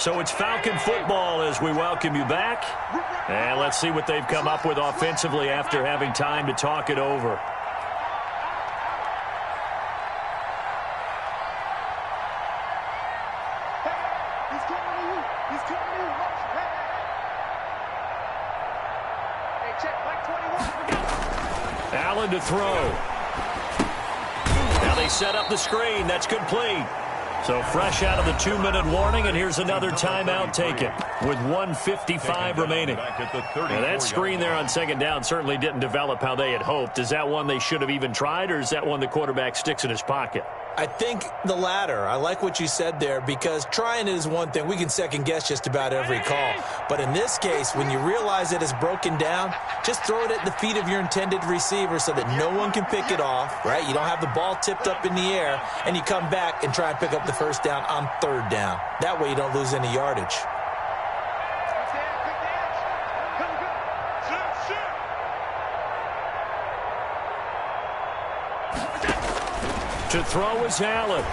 So it's Falcon football as we welcome you back. And let's see what they've come up with offensively after having time to talk it over. He's coming to you. He's coming to you. Hey, check, Mike 21. Allen to throw. Now they set up the screen. That's complete. So fresh out of the 2-minute warning, and here's another timeout taken with 1:55 remaining. Now that screen there on second down certainly didn't develop how they had hoped. Is that one they should have even tried, or is that one the quarterback sticks in his pocket? I think the latter. I like what you said there, because trying it is one thing. We can second-guess just about every call. But in this case, when you realize it is broken down, just throw it at the feet of your intended receiver so that no one can pick it off, right? You don't have the ball tipped up in the air, and you come back and try and pick up the first down on third down. That way you don't lose any yardage. To throw is Allen.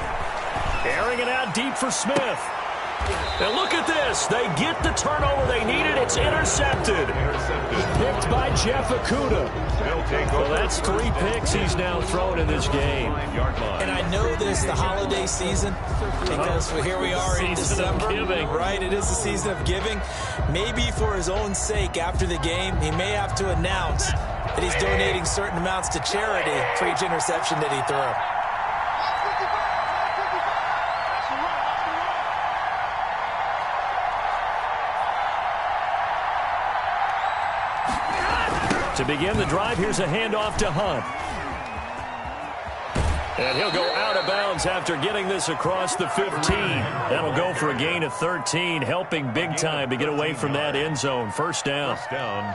Airing it out deep for Smith. And look at this. They get the turnover they needed. It's intercepted. Picked by Jeff Okudah. Well, that's 3 picks he's now thrown in this game. And I know this the holiday season, because here we are in December. Right, it is the season of giving. Maybe for his own sake after the game, he may have to announce that he's donating certain amounts to charity for each interception that he threw. To begin the drive, here's a handoff to Hunt. And he'll go out of bounds after getting this across the 15. That'll go for a gain of 13, helping big time to get away from that end zone. First down.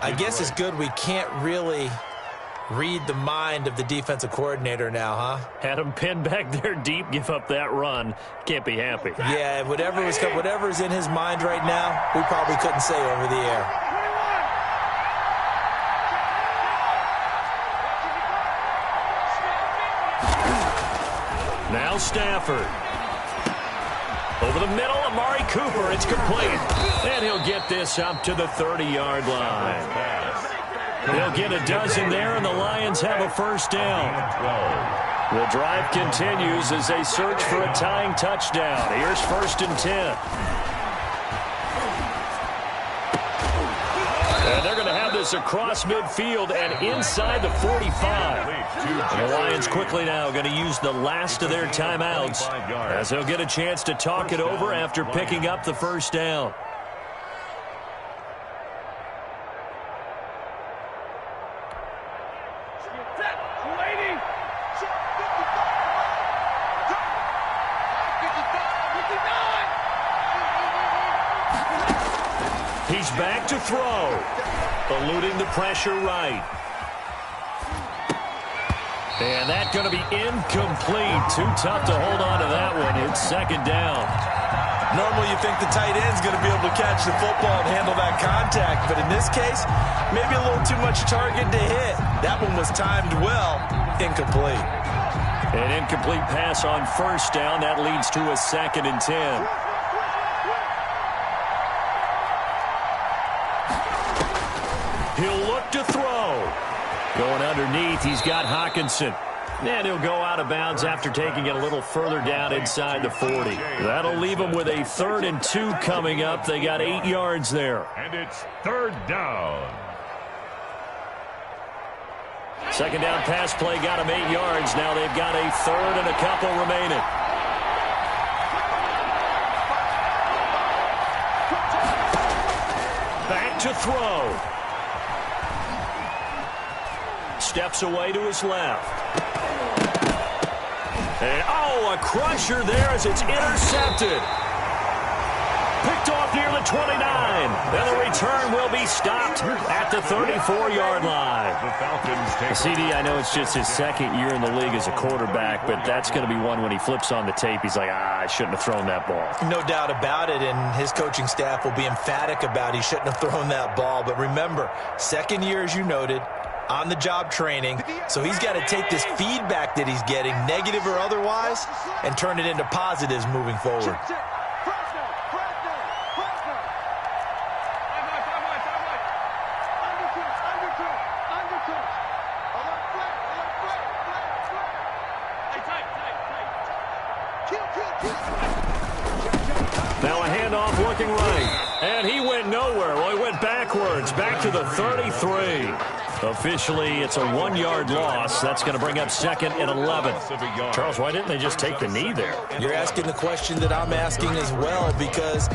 I guess it's good we can't really read the mind of the defensive coordinator now, huh? Had him pinned back there deep, give up that run. Can't be happy. Yeah, whatever's in his mind right now, we probably couldn't say over the air. Now Stafford. Over the middle, Amari Cooper. It's complete. And he'll get this up to the 30-yard line. They'll get a dozen there, and the Lions have a first down. The drive continues as they search for a tying touchdown. Here's 1st and 10. And they're going to have this across midfield and inside the 45. And the Lions quickly now going to use the last of their timeouts as they'll get a chance to talk it over after picking up the first down. He's back to throw. Eluding the pressure right. And that's going to be incomplete. Too tough to hold on to that one. It's second down. Normally you think the tight end's going to be able to catch the football and handle that contact. But in this case, maybe a little too much target to hit. That one was timed well. Incomplete. An incomplete pass on first down. That leads to a 2nd and 10. He'll look to throw. Going underneath, he's got Hockenson. And he'll go out of bounds after taking it a little further down inside the 40. That'll leave them with a 3rd and 2 coming up. They got 8 yards there. And it's 3rd down. Second down pass play got them 8 yards. Now they've got a 3rd and a couple remaining. Back to throw. Steps away to his left. And, a crusher there as it's intercepted. Picked off near the 29. And the return will be stopped at the 34-yard line. The Falcons take CD, I know it's just his 2nd year in the league as a quarterback, but that's going to be one when he flips on the tape, he's like, I shouldn't have thrown that ball. No doubt about it, and his coaching staff will be emphatic about he shouldn't have thrown that ball. But remember, 2nd year, as you noted, on-the-job training, so he's got to take this feedback that he's getting, negative or otherwise, and turn it into positives moving forward. line. And he went nowhere. Well, he went backwards, back to the 33. Officially, it's a 1-yard loss. That's going to bring up second and 11. Charles, why didn't they just take the knee there? You're asking the question that I'm asking as well, because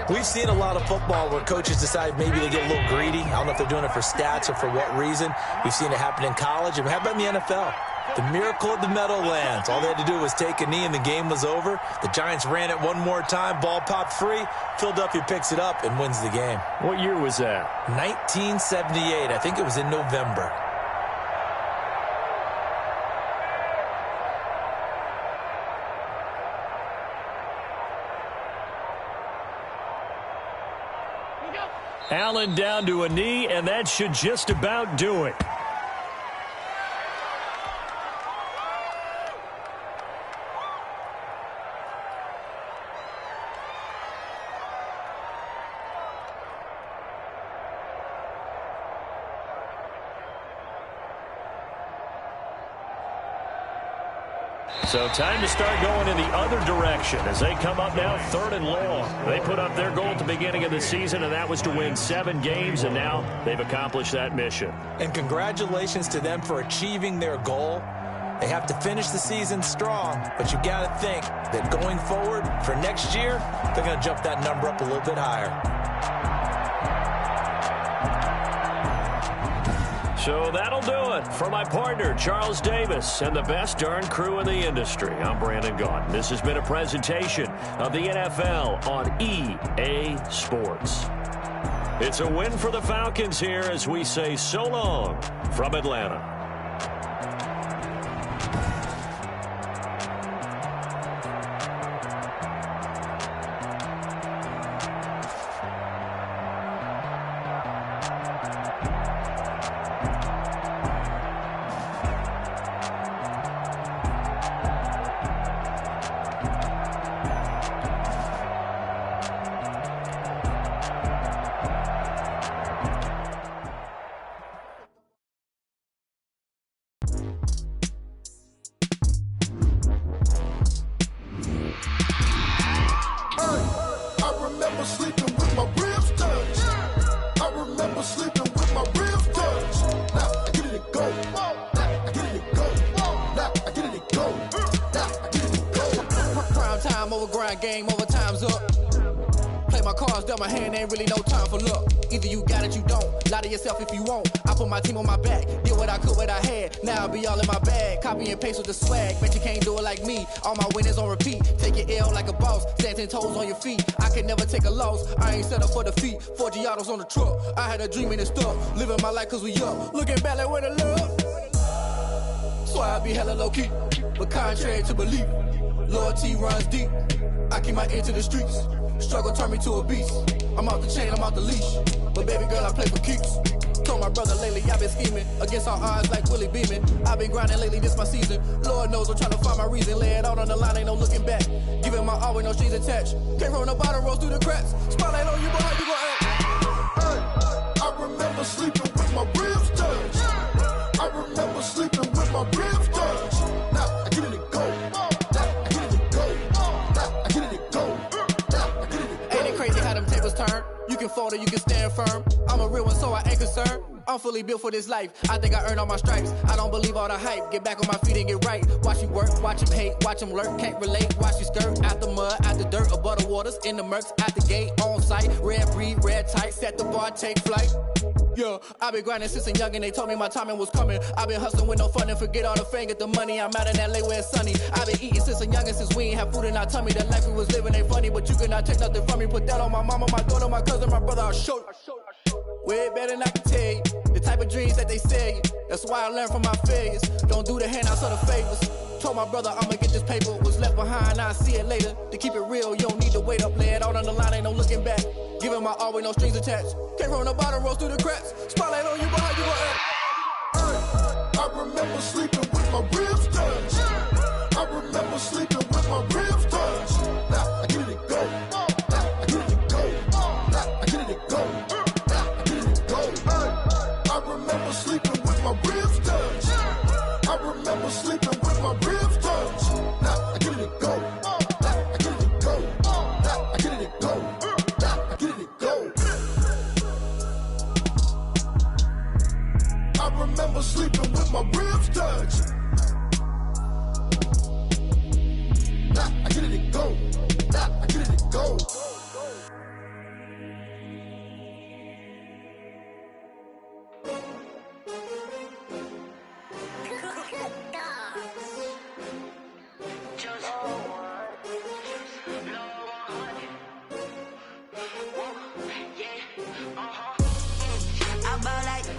we've seen a lot of football where coaches decide maybe they get a little greedy. I don't know if they're doing it for stats or for what reason. We've seen it happen in college. And how about in the NFL? The miracle of the Meadowlands. All they had to do was take a knee and the game was over. The Giants ran it one more time. Ball popped free. Philadelphia picks it up and wins the game. What year was that? 1978. I think it was in November. Allen down to a knee, and that should just about do it. So time to start going in the other direction as they come up now 3rd and long. They put up their goal at the beginning of the season, and that was to win 7 games, and now they've accomplished that mission. And congratulations to them for achieving their goal. They have to finish the season strong, but you got to think that going forward for next year, they're going to jump that number up a little bit higher. So that'll do it for my partner, Charles Davis, and the best darn crew in the industry. I'm Brandon Gaudin. This has been a presentation of the NFL on EA Sports. It's a win for the Falcons here as we say so long from Atlanta. Game over, time's up. Play my cards, dealt my hand, ain't really no time for luck. Either you got it, you don't. Lie to yourself if you won't. I put my team on my back, did what I could, what I had. Now I'll be all in my bag. Copy and paste with the swag. Bet you can't do it like me. All my winners on repeat. Take your L like a boss. Stand 10 toes on your feet. I can never take a loss. I ain't set up for defeat. 4 Giottos on the truck. I had a dream and it's stuck. Living my life cause we up. Looking back like where the love. So I be hella low key. But contrary to belief, loyalty runs deep. I keep my ear to the streets. Struggle turned me to a beast. I'm off the chain, I'm off the leash. But baby girl, I play for keeps. Told my brother lately, I've been scheming. Against all odds like Willie Beeman. I've been grinding lately, this my season. Lord knows I'm trying to find my reason. Lay it out on the line, ain't no looking back. Giving my all with no strings attached. Came from the bottom, rose through the cracks. Spotlight on you, boy, how you gon' act? I remember sleeping with my ribs touched. I remember sleeping with my ribs touched. Now I get it and go. You can fold or you can stand firm. I'm a real one, so I ain't concerned. I'm fully built for this life. I think I earned all my stripes. I don't believe all the hype. Get back on my feet and get right. Watch you work, watch him hate, watch him lurk. Can't relate, watch you skirt. Out the mud, out the dirt, above the waters, in the murks, out the gate, on site. Red breed, red tight, set the bar, take flight. Yeah, I've been grinding since a young and they told me my timing was coming. I've been hustling with no fun and forget all the fame, get the money. I'm out in LA where it's sunny. I've been eating since a young and since we ain't have food in our tummy. The life we was living ain't funny, but you cannot take nothing from me. Put that on my mama, my daughter, my cousin, my brother, I'll show you. Way better than I can tell you. The type of dreams that they sell you. That's why I learned from my failures. Don't do the handouts or the favors. Told my brother I'ma get this paper. Was left behind, I'll see it later. To keep it real, you don't need to wait up. Lay it out on the line, ain't no looking back. Giving my all with no strings attached. Came from the bottom, rose through the cracks. Spotlight on you, boy, how you gon' act? I remember sleeping with my ribs touched. I remember sleeping with my ribs touched. Now I get it and go. Now I get it and go. Now I get it and go. Now I get it and go. I remember sleeping with my ribs touched. I remember sleeping with my ribs touched. Now I get it and go. Now I get it and go. Now I get it and go. Now I get it. my ribs touch. Nah, I get it and go. Nah, I get it and go.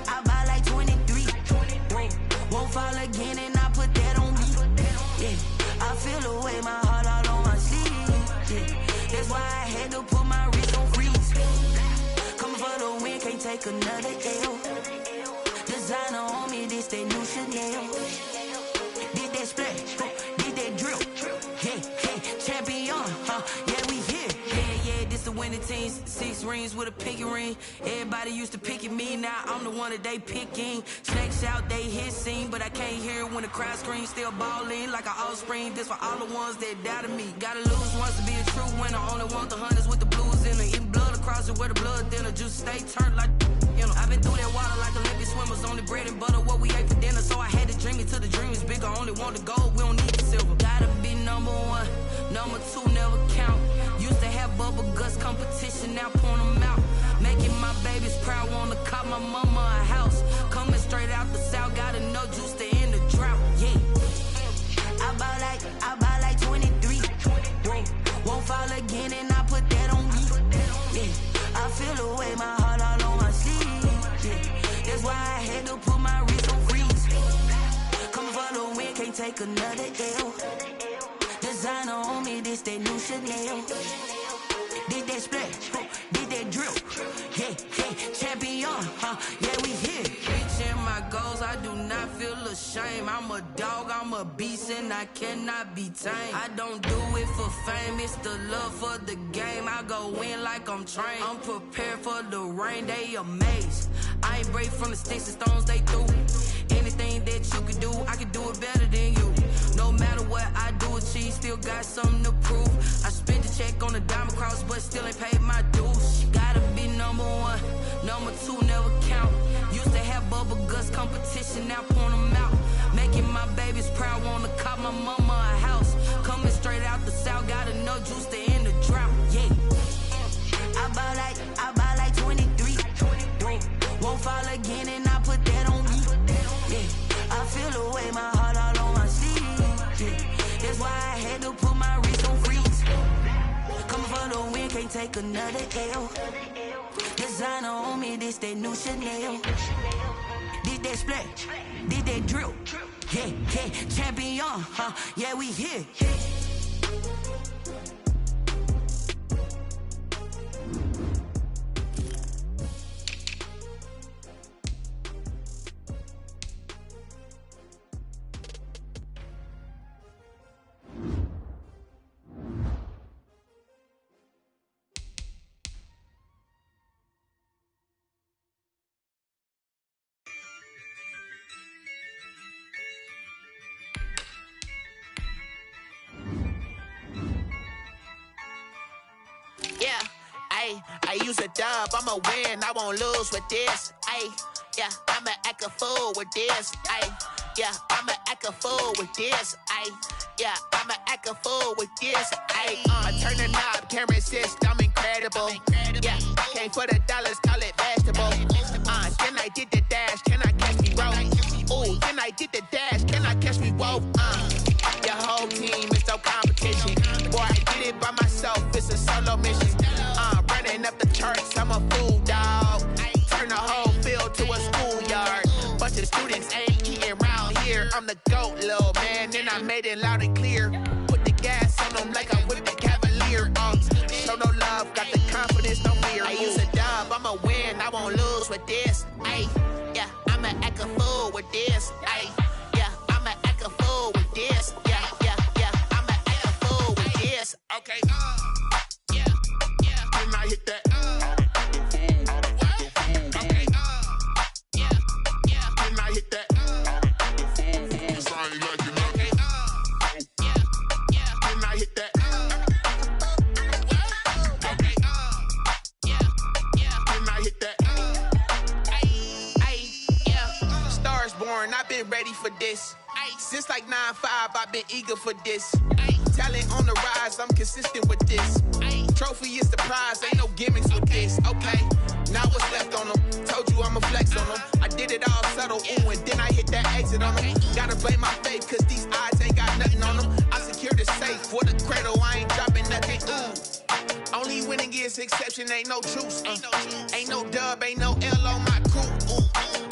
I buy like 23. Won't fall again and I put that on me. Yeah, I feel the way, my heart all on my sleeve. Yeah, that's why I had to put my wrist on freeze. Coming for the win, can't take another L. Designer on me, this that new Chanel. Did that splash, did that drill. Yeah, champion, yeah, we here. Yeah, this the winning team. 6 rings with a pinky ring. Everybody used to pick at me, now I'm the one that they picking. Snakes out, they hit scene, but I can't hear it when the crowd screams. Still ballin' like an offspring. This for all the ones that doubted me. Gotta lose once to be a true winner. Only want the hunters with the blues in it. Eating blood across it where the blood thinner. Juice stay turned like, you know. I've been through that water like Olympic swimmers. Only bread and butter, what we ate for dinner. So I had to dream it till the dream is bigger. Only want the gold, we don't need the silver. Gotta be number 1, number 2 never count. Used to have bubble guts competition, now point them out. Making my babies proud, wanna cop my mama a house. Coming straight out the south, gotta know juice to end the drought. Yeah, I buy like 23. Won't fall again and I put that on me. Yeah, I feel the way, my heart all on my sleeve. Yeah, that's why I had to put my wrist on freeze. Coming for the win, can't take another L. Designer on me, this that new Chanel. Did that splash, did that drill. Yeah, champion, yeah, we here. Reaching my goals, I do not feel ashamed. I'm a dog, I'm a beast, and I cannot be tamed. I don't do it for fame, it's the love for the game. I go in like I'm trained. I'm prepared for the rain, they amazed. I ain't break from the sticks and stones they threw. Anything that you could do, I could do it better than you. No matter what I do, achieve, still got something to prove. I spent the check on the diamond cross, but still ain't paid my dues. Gotta be number 1, number 2 never count. Used to have bubble guts competition, now point them out. Making my babies proud, wanna cop my mama a house. Coming straight out the south, gotta know juice to end the drought. Yeah, I buy like 23. Won't fall again and I put that on me. Yeah, I feel the way, my heart all on my sleeve. Yeah, that's why I had to put my wrist on freeze. Coming for the win, can't take another L. Designer on me, this that new Chanel. Did that splash, did that drill. Yeah, champion, yeah, we here. I use a dub, I'ma win, I won't lose with this. Yeah, I'ma act a fool with this. Yeah, I'ma act a fool with this. Yeah, I'ma act a fool with this. Turn the knob, camera assist, I'm incredible. Yeah, came for the dollars, call it vegetable. Then I did the dash, can I catch me roll? Ooh, then I did the dash, can I catch me whoa? Your whole team is no competition. Boy, I did it by myself, it's a solo mission. Running up the charts, I'm a fool, dog. Turn the whole field to a schoolyard. Bunch of students ain't eating round here. I'm the GOAT, little man, and I made it loud and clear. Put the gas on them like I'm with the Cavalier. Show no love, got the confidence, no fear. I use a dub, I'ma win, I won't lose with this. Yeah, I'ma act a fool with this. Yeah, I'ma act a fool with this. Yeah, I'ma act a fool with this. Okay. Can I hit that? Okay. Can I hit that? Cause I ain't like it. Okay. Can I hit that? Okay. Can I hit that? Stars born learn, I've been ready for this. Since like 9-5, I've been eager for this. Talent on the rise, I'm consistent with this. Trophy is the prize, ain't no gimmicks with this. Okay, now what's left on them? Told you I'ma flex on them. I did it all subtle, ooh, and then I hit that exit on them. Gotta blame my faith, cause these odds ain't got nothing on them. I secure the safe for the cradle, I ain't dropping nothing, ooh. Only winning is exception, ain't no truce. Ain't no dub, ain't no L on my crew.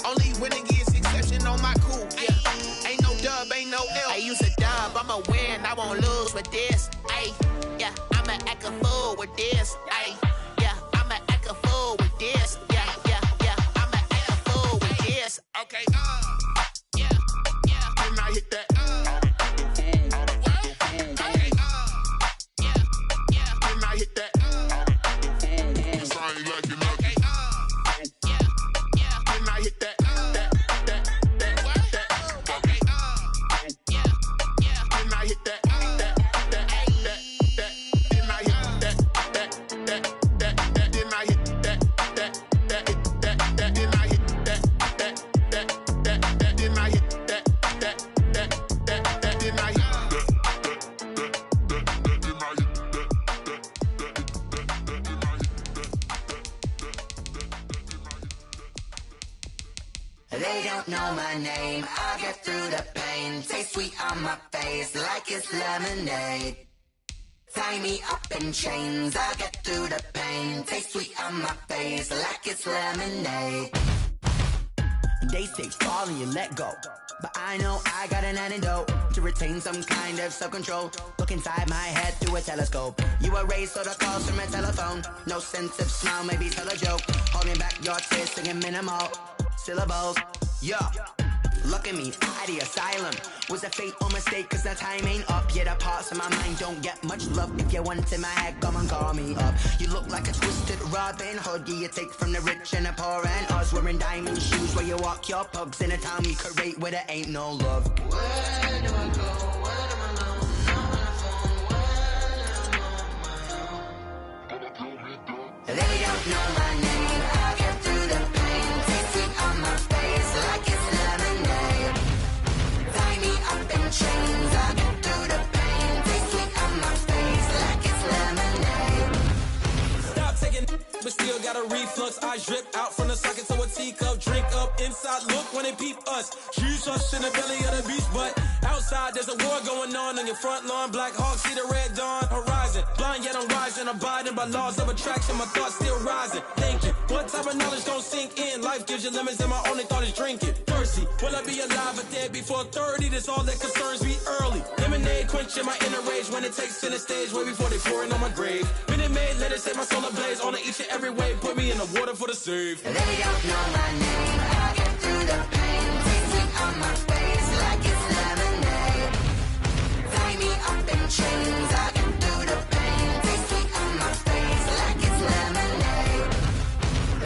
Only winning is exception on my crew. Yeah, ain't no dub, ain't no L. I use a dub, I'ma win, I won't lose with this. Ay, yeah, I'ma act a fool with this. Ay, yeah, I'ma act a fool with this. Yeah, yeah, yeah, I'ma act a fool with this. Okay, yeah, yeah. Then I hit that. They don't know my name, I'll get through the pain. Taste sweet on my face like it's lemonade. Tie me up in chains, I'll get through the pain. Taste sweet on my face like it's lemonade. They say fall and you let go, but I know I got an antidote to retain some kind of self-control. Look inside my head through a telescope. You erase all the calls from a telephone. No sense of smile, maybe tell a joke. Holding back your tears, singing minimal syllables. Yeah, look at me, out the asylum. Was a fate or mistake, cause the time ain't up. Yeah, the parts of my mind don't get much love. If you want in my head, come and call me up. You look like a twisted Robin Hood. Yeah, you take from the rich and the poor and us. Wearing diamond shoes where you walk your pugs in a town you create where there ain't no love. Where do I go? Where do I know? Not on the phone. Where do I know? They don't know my name. I'll get through the pain. Taste sweet on my face like it's lemonade. Tie me up in chains. I'll get through the pain. Taste sweet on my face like it's lemonade. Stop taking, but still got a reflux. Eyes drip out from the socket to a teacup. Drink up inside, look when they peep us. Jesus in the belly of the beast, but outside there's a war going on your front lawn. Black Hawk, see the red dawn horizon. Blind yet I'm rising, abiding by laws of attraction. My thoughts still rising, thinking what type of knowledge don't sink in? Life gives you limits and my only thought is drinking. Thirsty, will I be alive or dead before 30? That's all that concerns me early. Lemonade quenching my inner rage when it takes center stage way before they pouring on my grave. Minute Maid, let it set my soul ablaze on each and every way. Put me in the water for the save. They don't know my name. I'll get through the pain. Taste sweet on my face like it's lemonade. Tie me up in chains. I'll get through the pain. Taste sweet on my face like it's lemonade.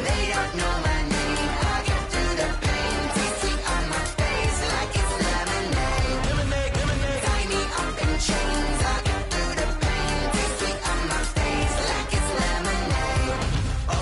They don't know my name. I'll get through the pain. Taste sweet on my face like it's lemonade. Lemonade, lemonade. Tie me up in chains. I'll get through the pain. Taste sweet on my face like it's lemonade. Oh.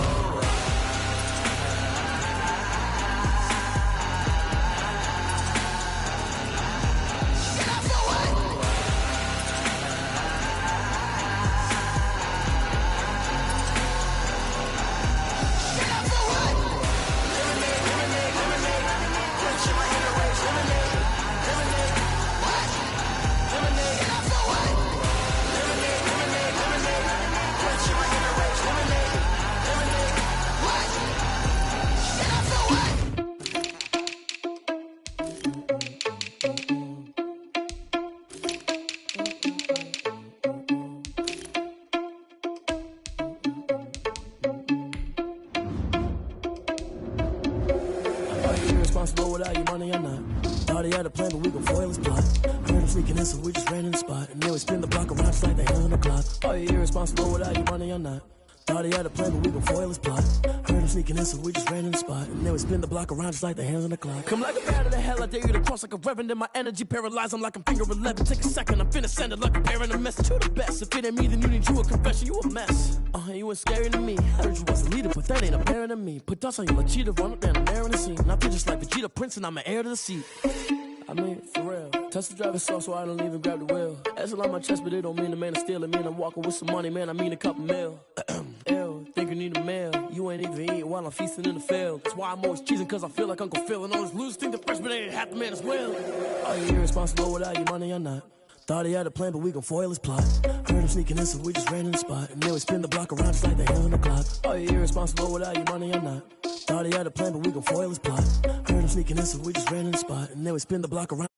Irresponsible without your money or not. Thought he had a plan, but we gon' foil his plot. Heard him sneaking in, so we just ran in the spot. And then we spin the block around just like the hell on the clock. Are you irresponsible without your money or not? Thought he had a plan, but we gon' foil his plot. Heard him sneaking in, so we just ran in the spot. And then we spin the block around just like the hands on the clock. Come like a bat of the hell, I dare you to cross like a reverend. In my energy paralyzed, I'm like I'm finger 11. Take a second, I'm finna send it like a parent a message. You the best, if it ain't me, then you need you a confession. You a mess, you ain't scary to me. Heard you was a leader, but that ain't apparent to me. Put dust on you like cheetah, run up down the air in the scene. I feel just like Vegeta Prince and I'm an heir to the seat. I mean, for real. Touch the driver's soft so I don't even grab the wheel. That's on my chest, but it don't mean the man is stealing. Mean I'm walking with some money, man, I mean a couple mil. Ew, think you need a meal. You ain't even eating while I'm feasting in the field. That's why I'm always cheesing, cause I feel like Uncle Phil. And all this losers think the freshman ain't half the man as well. Are you irresponsible without your money or not? Thought he had a plan, but we gon' foil his plot. Heard him sneaking in, so we just ran in the spot. And then we spin the block around just like the hands on the clock. Are you irresponsible without your money or not? Thought he had a plan, but we gon' foil his plot. Heard him sneaking in, so we just ran in the spot. And then we spin the block around.